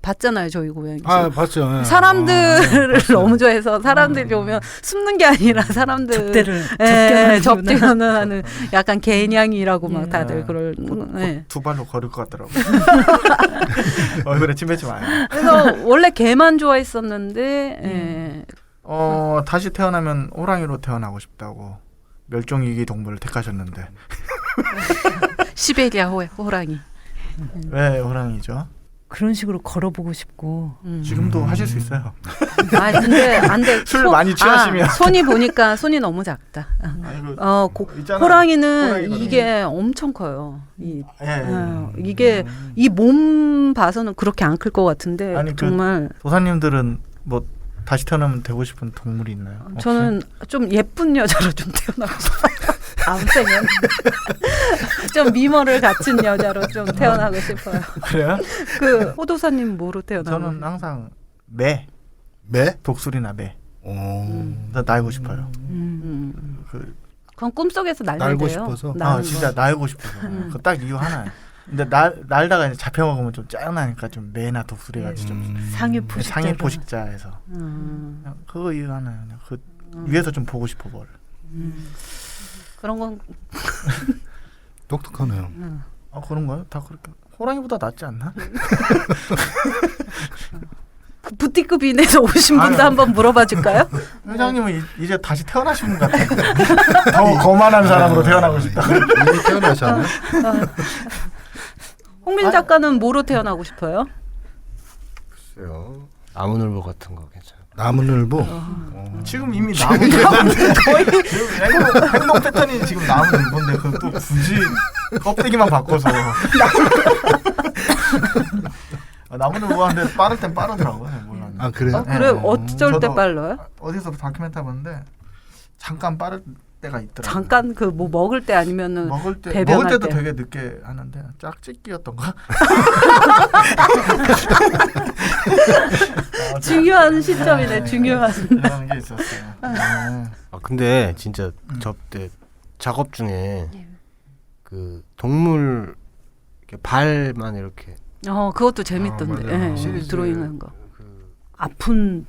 봤잖아요 저희 고양이. 아 봤죠. 예. 사람들을 너무 좋아해서 사람들이 오면 숨는 게 아니라 사람들 접대를 접대는 하는 약간 개냥이라고 막 예. 다들 그럴. 예. 두 발로 걸을 것 같더라고요. 얼굴에 침 뱉지 마요. 그래서 원래 개만 좋아했었는데 예. 다시 태어나면 호랑이로 태어나고 싶다고 멸종위기 동물을 택하셨는데 시베리아 호랑이. 왜 호랑이죠? 그런 식으로 걸어보고 싶고. 지금도 하실 수 있어요. 아 근데 안 돼. 술 많이 취하시면. 손이 보니까 손이 너무 작다. 있잖아요. 호랑이는 호랑이거든요. 이게 엄청 커요. 예. 이게 이 몸 봐서는 그렇게 안 클 것 같은데 아니, 정말 도사님들은 뭐 다시 태어나면 되고 싶은 동물이 있나요? 저는 좀 예쁜 여자로 좀 태어나고 싶어요. 아무튼 좀 미모를 갖춘 여자로 좀 태어나고 싶어요. 그래요? 그 호도사님 뭐로 태어나요? 저는 항상 매 매? 독수리나 매 어. 날고 싶어요. 그건 꿈속에서 날면 날고 돼요. 싶어서? 나는 진짜 날고 싶어서. 그 딱 이유 하나예요. 근데 날다가 이제 잡혀 먹으면 좀 짜증나니까 좀 매나 독수리 같이 좀 상위 포식자. 상위 포식자에서 그냥 그거 이유 하나예요. 그냥 그 위에서 좀 보고 싶어 뭘. 그런 건 똑똑하네요. 그런가요? 다 그렇게 호랑이보다 낫지 않나? 그 부티급 인에서 오신 분도 아유. 한번 물어봐 줄까요? 회장님은 이제 다시 태어나신 분 같아요. 더 거만한 사람으로 태어나고 싶다. 이미 태어나셨네. 홍민 작가는 뭐로 태어나고 싶어요? 글쎄요. 나무늘보 같은 거 괜찮아요. 나무늘보. 지금 이미 나무늘보인데 거의 행동 패턴이 지금 나무늘보인데 그걸 또 굳이 껍데기만 바꿔서 나무늘보한테 빠를 땐 빠르더라고요. 몰랐네. 아 그래요? 그래 네. 어쩔 때 저도 빨라요? 어디서 다큐멘터리 봤는데 잠깐 빠를 때가 있더라고요. 잠깐 그 뭐 먹을 때 아니면은 먹을 배변할 때도 때. 되게 늦게 하는데 짝짓기였던가? 중요한 시점이네. 중요한. 이런 게 있었어요. 근데 진짜 저때 작업 중에 그 동물 이렇게 발만 이렇게 그것도 재밌던데. 맞아요. 예, 시리즈 드로잉한 거. 아픈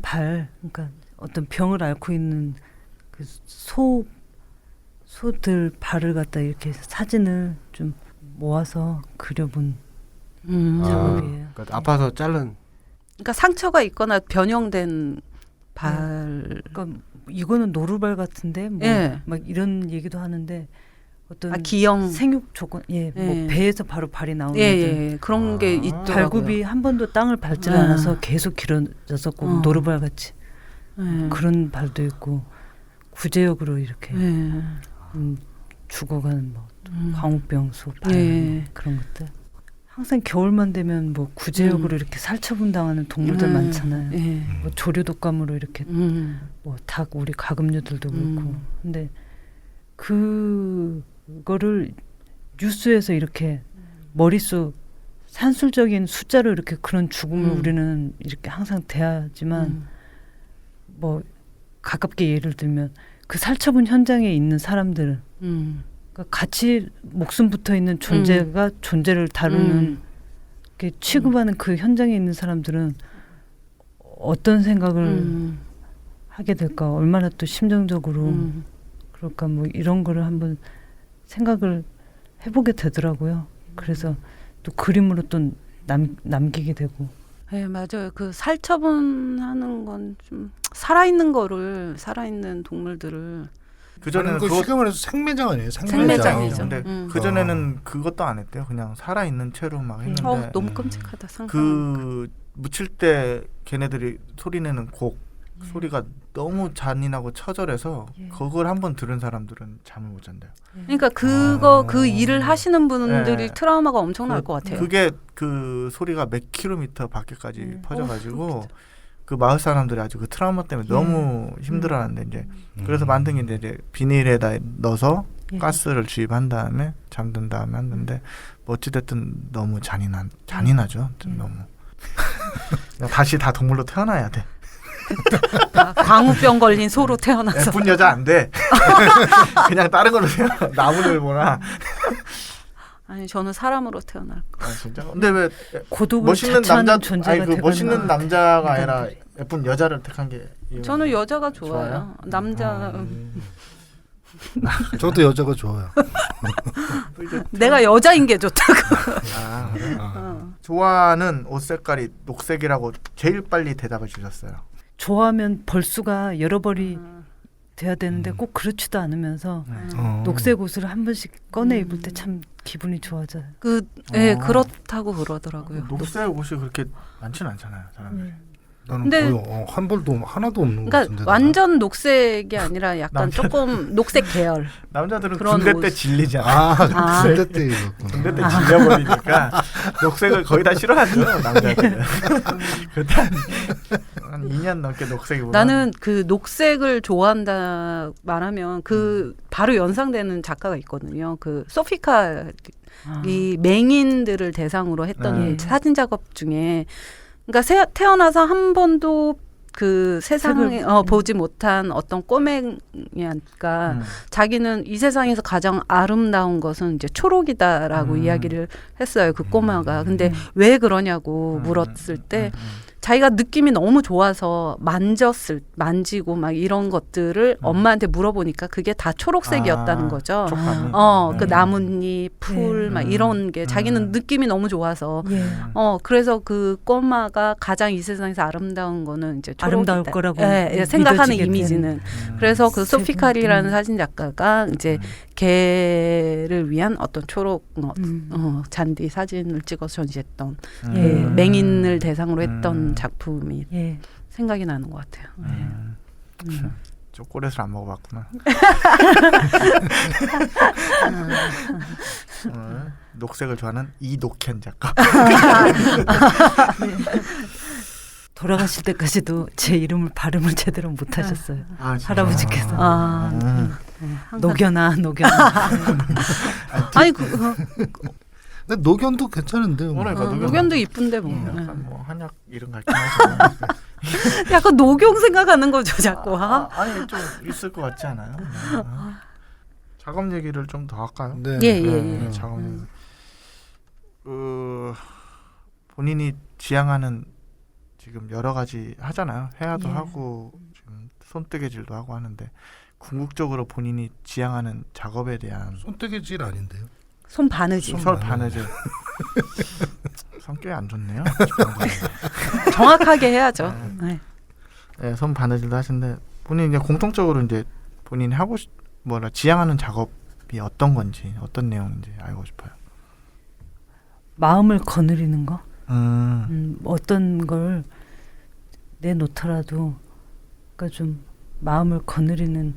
발, 그러니까 어떤 병을 앓고 있는 그 소들 발을 갖다 이렇게 사진을 좀 모아서 그려본 작업이에요. 그러니까 아파서 자른. 그러니까 상처가 있거나 변형된 발. 그러니까 이거는 노루발 같은데 뭐 예. 막 이런 얘기도 하는데 어떤 기형. 생육 조건, 뭐 예. 배에서 바로 발이 나오는 예. 그런 게 있더라고요. 발굽이 한 번도 땅을 밟질 않아서 계속 길어졌었고 노루발 같이 그런 발도 있고 구제역으로 이렇게 죽어가는 뭐 광우병 발 그런 것들. 항상 겨울만 되면 뭐 구제역으로 이렇게 살처분 당하는 동물들 많잖아요. 뭐 조류독감으로 이렇게 뭐 닭 우리 가금류들도 그렇고. 근데 그거를 뉴스에서 이렇게 머릿속 산술적인 숫자로 이렇게 그런 죽음을 우리는 이렇게 항상 대하지만 뭐 가깝게 예를 들면 그 살처분 현장에 있는 사람들 그러니까 같이 목숨 붙어 있는 존재가 존재를 다루는 이렇게 취급하는 그 현장에 있는 사람들은 어떤 생각을 하게 될까? 얼마나 또 심정적으로 그럴까? 뭐 이런 거를 한번 생각을 해보게 되더라고요. 그래서 또 그림으로 또 남기게 되고. 네, 맞아요. 그 살처분하는 건 좀 살아있는 동물들을 그전에는 그 쉽게 말해서 생매장 아니에요? 생매장이죠. 근데 그전에는 그것도 안 했대요. 그냥 살아있는 채로 막 했는데 너무 끔찍하다. 상상. 그 묻힐 때 걔네들이 소리내는 곡 소리가 너무 잔인하고 처절해서 그걸 한번 들은 사람들은 잠을 못 잔대요. 그러니까 그 일을 하시는 분들이 트라우마가 엄청날 것 같아요. 그게 그 소리가 몇 킬로미터 밖에까지 퍼져가지고 그 마을 사람들이 아주 그 트라우마 때문에 너무 힘들어하는데 이제 그래서 만든 게 이제 비닐에다 넣어서 가스를 주입한 다음에 잠든 다음에 했는데 뭐 어찌됐든 너무 잔인하죠. 너무 다시 다 동물로 태어나야 돼. 광우병 걸린 소로 태어나서 예쁜 여자 안 돼. 그냥 다른 걸로 태어나. 나무늘보나. 아니 저는 사람으로 태어날 거. 아 진짜? 근데 왜 고독을 멋있는 자처하는 남자 존재가 아니 그 되거나. 멋있는 남자가 아니라 예쁜 여자를 택한 게 이유는 저는 여자가 좋아요. 좋아요? 남자 저도 여자가 좋아요. 내가 여자인 게 좋다고. 아, 그래? 좋아하는 옷 색깔이 녹색이라고 제일 빨리 대답해 주셨어요. 좋아하면 벌수가 여러 벌이 돼야 되는데 꼭 그렇지도 않으면서 녹색 옷을 한 번씩 꺼내 입을 때 참 기분이 좋아져요. 예, 그렇다고 그러더라고요. 녹색 옷이 그렇게 많지는 않잖아요, 사람들이. 나는 근데- 거의 한 벌도 하나도 없는 것 그러니까 같은데. 완전 녹색이 아니라 약간 남자- 조금 녹색 계열. 남자들은 그런 군대 옷. 때 질리잖아. 아. 군대 때 입었구나. 군대 때 질려버리니까 녹색을 거의 다 싫어하죠, 남자들은. 그때 한 2년 넘게 녹색이 보면 나는 그 녹색을 좋아한다 말하면 그 바로 연상되는 작가가 있거든요. 그 소피카 이 맹인들을 대상으로 했던 네. 사진 작업 중에 그러니까 태어나서 한 번도 그 세상에 보지 못한 어떤 꼬맹이니까 자기는 이 세상에서 가장 아름다운 것은 이제 초록이다라고 이야기를 했어요. 그 꼬마가. 근데 왜 그러냐고 물었을 때 자기가 느낌이 너무 좋아서 만지고 막 이런 것들을 엄마한테 물어보니까 그게 다 초록색이었다는 거죠. 촉감이. 그 나뭇잎, 풀, 막 이런 게 자기는 느낌이 너무 좋아서 예. 그래서 그 꼬마가 가장 이 세상에서 아름다운 거는 이제 초록이다. 아름다울 거라고 생각하는 믿어지게 이미지는. 그래서 그 소피카리라는 사진 작가가 이제 걔를 위한 어떤 초록 잔디 사진을 찍어서 전시했던 예. 맹인을 대상으로 했던 작품이 예. 생각이 나는 것 같아요. 초콜릿을 안 먹어봤구나. 녹색을 좋아하는 이녹현 작가. 돌아가실 때까지도 제 이름을 발음을 제대로 못 하셨어요. 아, 진짜? 할아버지께서. 항상 녹여나. 아니 근데 노견도 괜찮은데요. 그러니까 녹연도 이쁜데 뭐. 약간 뭐 한약 이름 같긴 하죠. 약간 녹용 생각하는 거죠 자꾸. 아니 좀 있을 것 같지 않아요? 작업 얘기를 좀 더 할까요? 네. 예. 작업 얘기. 본인이 지향하는 지금 여러 가지 하잖아요. 헤아도 예. 하고 지금 손뜨개질도 하고 하는데 궁극적으로 본인이 지향하는 작업에 대한 손뜨개질 아닌데요. 손 바느질. 손 바느질. 성격이 안 좋네요. 정확하게 해야죠. 네. 네, 손 바느질도 하시는데 본인이 이제 공통적으로 이제 본인이 지향하는 작업이 어떤 건지 어떤 내용인지 알고 싶어요. 마음을 거느리는 거. 음. 어떤 걸 내놓더라도 그러니까 좀 마음을 거느리는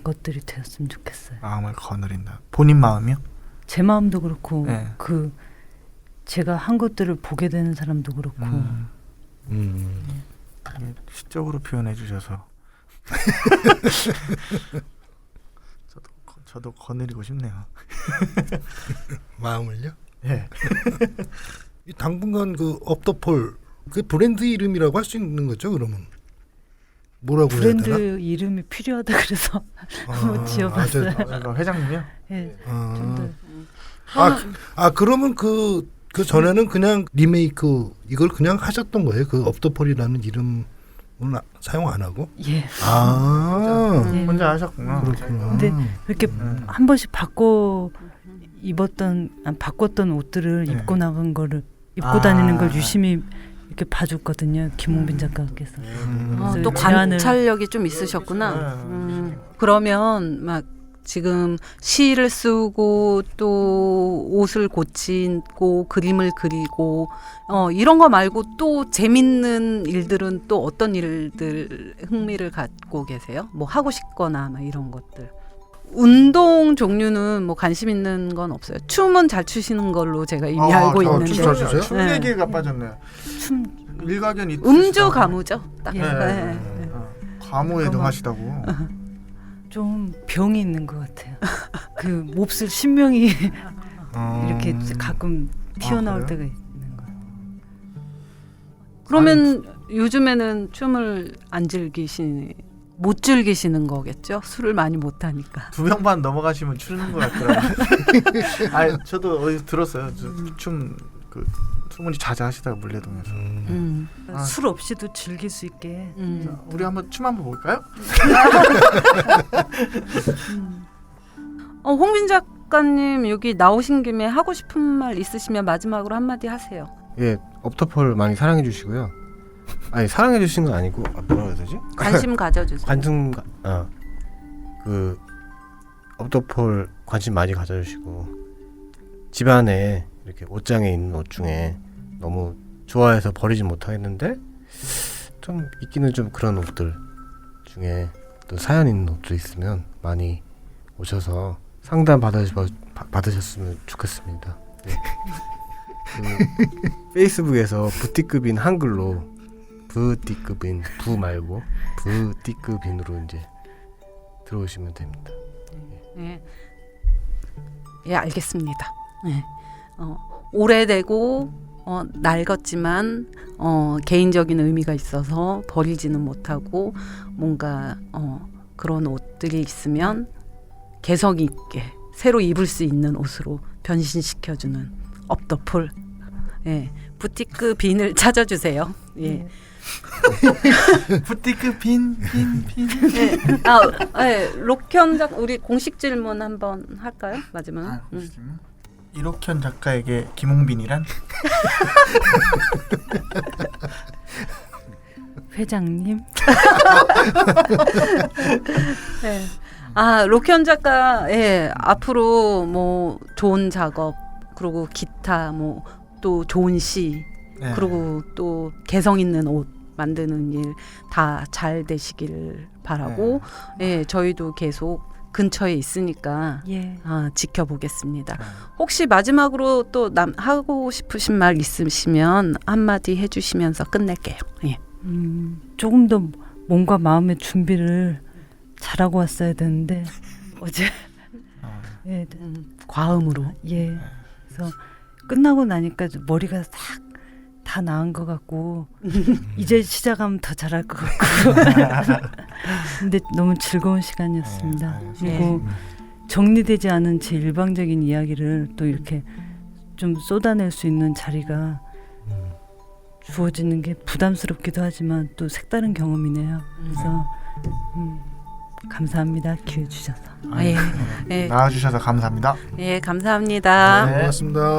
것들이 되었으면 좋겠어요. 마음을 거느린다. 본인 마음이요? 제 마음도 그렇고 네. 그 제가 한 것들을 보게 되는 사람도 그렇고 되게 시적으로 표현해 주셔서 저도 거느리고 싶네요. 마음을요? 예. 이 당분간 그 업더폴 그 브랜드 이름이라고 할 수 있는 거죠, 그러면? 뭐라고 브랜드 해야 되나? 이름이 필요하다 그래서 한번 지어봤어요. 그러니까 회장님이요? 예, 좀 더. 그러면 그 전에는 그냥 리메이크 이걸 그냥 하셨던 거예요? 그 업더폴이라는 이름은 사용 안 하고? 예. 아, 혼자 하셨구나. 그렇구나. 근데 이렇게 한 번씩 바꿨던 옷들을 네. 입고 나간 거를 입고 다니는 걸 유심히 이렇게 봐줬거든요. 김홍빈 작가께서. 그래서 또 제안을- 관찰력이 좀 있으셨구나. 그러면 막 지금 시를 쓰고 또 옷을 고치고 그림을 그리고 이런 거 말고 또 재밌는 일들은 또 어떤 일들 흥미를 갖고 계세요? 뭐 하고 싶거나 막 이런 것들. 운동 종류는 뭐 관심 있는 건 없어요. 춤은 잘 추시는 걸로 제가 이미 알고 있는데. 춤 잘 추세요? 춤 네. 얘기가 빠졌네요. 춤 일가견 음주 가무죠. 딱. 예. 네. 가무에 능하시다고. 좀 병이 있는 것 같아요. 그 몹쓸 신명이 이렇게 가끔 튀어나올 그래요? 때가 있는 거. 그러면 요즘에는 춤을 안 즐기시고 못 즐기시는 거겠죠. 술을 많이 못 하니까. 2병 반 넘어가시면 추는 것 같더라고요. 아, 저도 어디서 들었어요. 춤그 충분히 자자하시다가 물레동에서. 술 없이도 즐길 수 있게. 자, 우리 한번 춤 한번 볼까요? 홍빈 작가님 여기 나오신 김에 하고 싶은 말 있으시면 마지막으로 한마디 하세요. 예, 업터폴 많이 사랑해 주시고요. 아니 사랑해 주시는 건 아니고 뭐라 해야 되지? 관심 가져주세요. 그 업터폴 관심 많이 가져주시고 집안에 이렇게 옷장에 있는 옷 중에 너무 좋아해서 버리지 못하겠는데 좀 있기는 좀 그런 옷들 중에 또 사연 있는 옷들 있으면 많이 오셔서 상담 받으셨으면 좋겠습니다. 네. 그 페이스북에서 부티급인 한글로 부티급인 부 말고 부티급인으로 이제 들어오시면 됩니다. 예, 예 알겠습니다. 예. 오래되고 낡았지만 개인적인 의미가 있어서 버리지는 못하고 뭔가 그런 옷들이 있으면 개성 있게 새로 입을 수 있는 옷으로 변신시켜주는 업더폴 예, 부티크 빈을 찾아주세요. 예. 부티크 빈. 예. 예. 록현 작 우리 공식 질문 한번 할까요? 마지막. 이록현 작가에게 김홍빈이란? 회장님. 네. 록현 작가, 예, 앞으로 뭐 좋은 작업, 그리고 기타, 뭐 또 좋은 시, 네. 그리고 또 개성 있는 옷 만드는 일 다 잘 되시길 바라고, 예, 저희도 계속 근처에 있으니까 예. 지켜보겠습니다. 혹시 마지막으로 또 하고 싶으신 말 있으시면 한마디 해주시면서 끝낼게요. 예. 조금 더 몸과 마음의 준비를 잘하고 왔어야 되는데 어제 예, 과음으로. 예. 그래서 끝나고 나니까 머리가 다 나은 것 같고 이제 시작하면 더 잘할 것 같고 근데 너무 즐거운 시간이었습니다. 그리고 정리되지 않은 제 일방적인 이야기를 또 이렇게 좀 쏟아낼 수 있는 자리가 주어지는 게 부담스럽기도 하지만 또 색다른 경험이네요. 그래서 감사합니다. 기회 주셔서. 예. 예. 나와주셔서 감사합니다. 예, 감사합니다. 고맙습니다.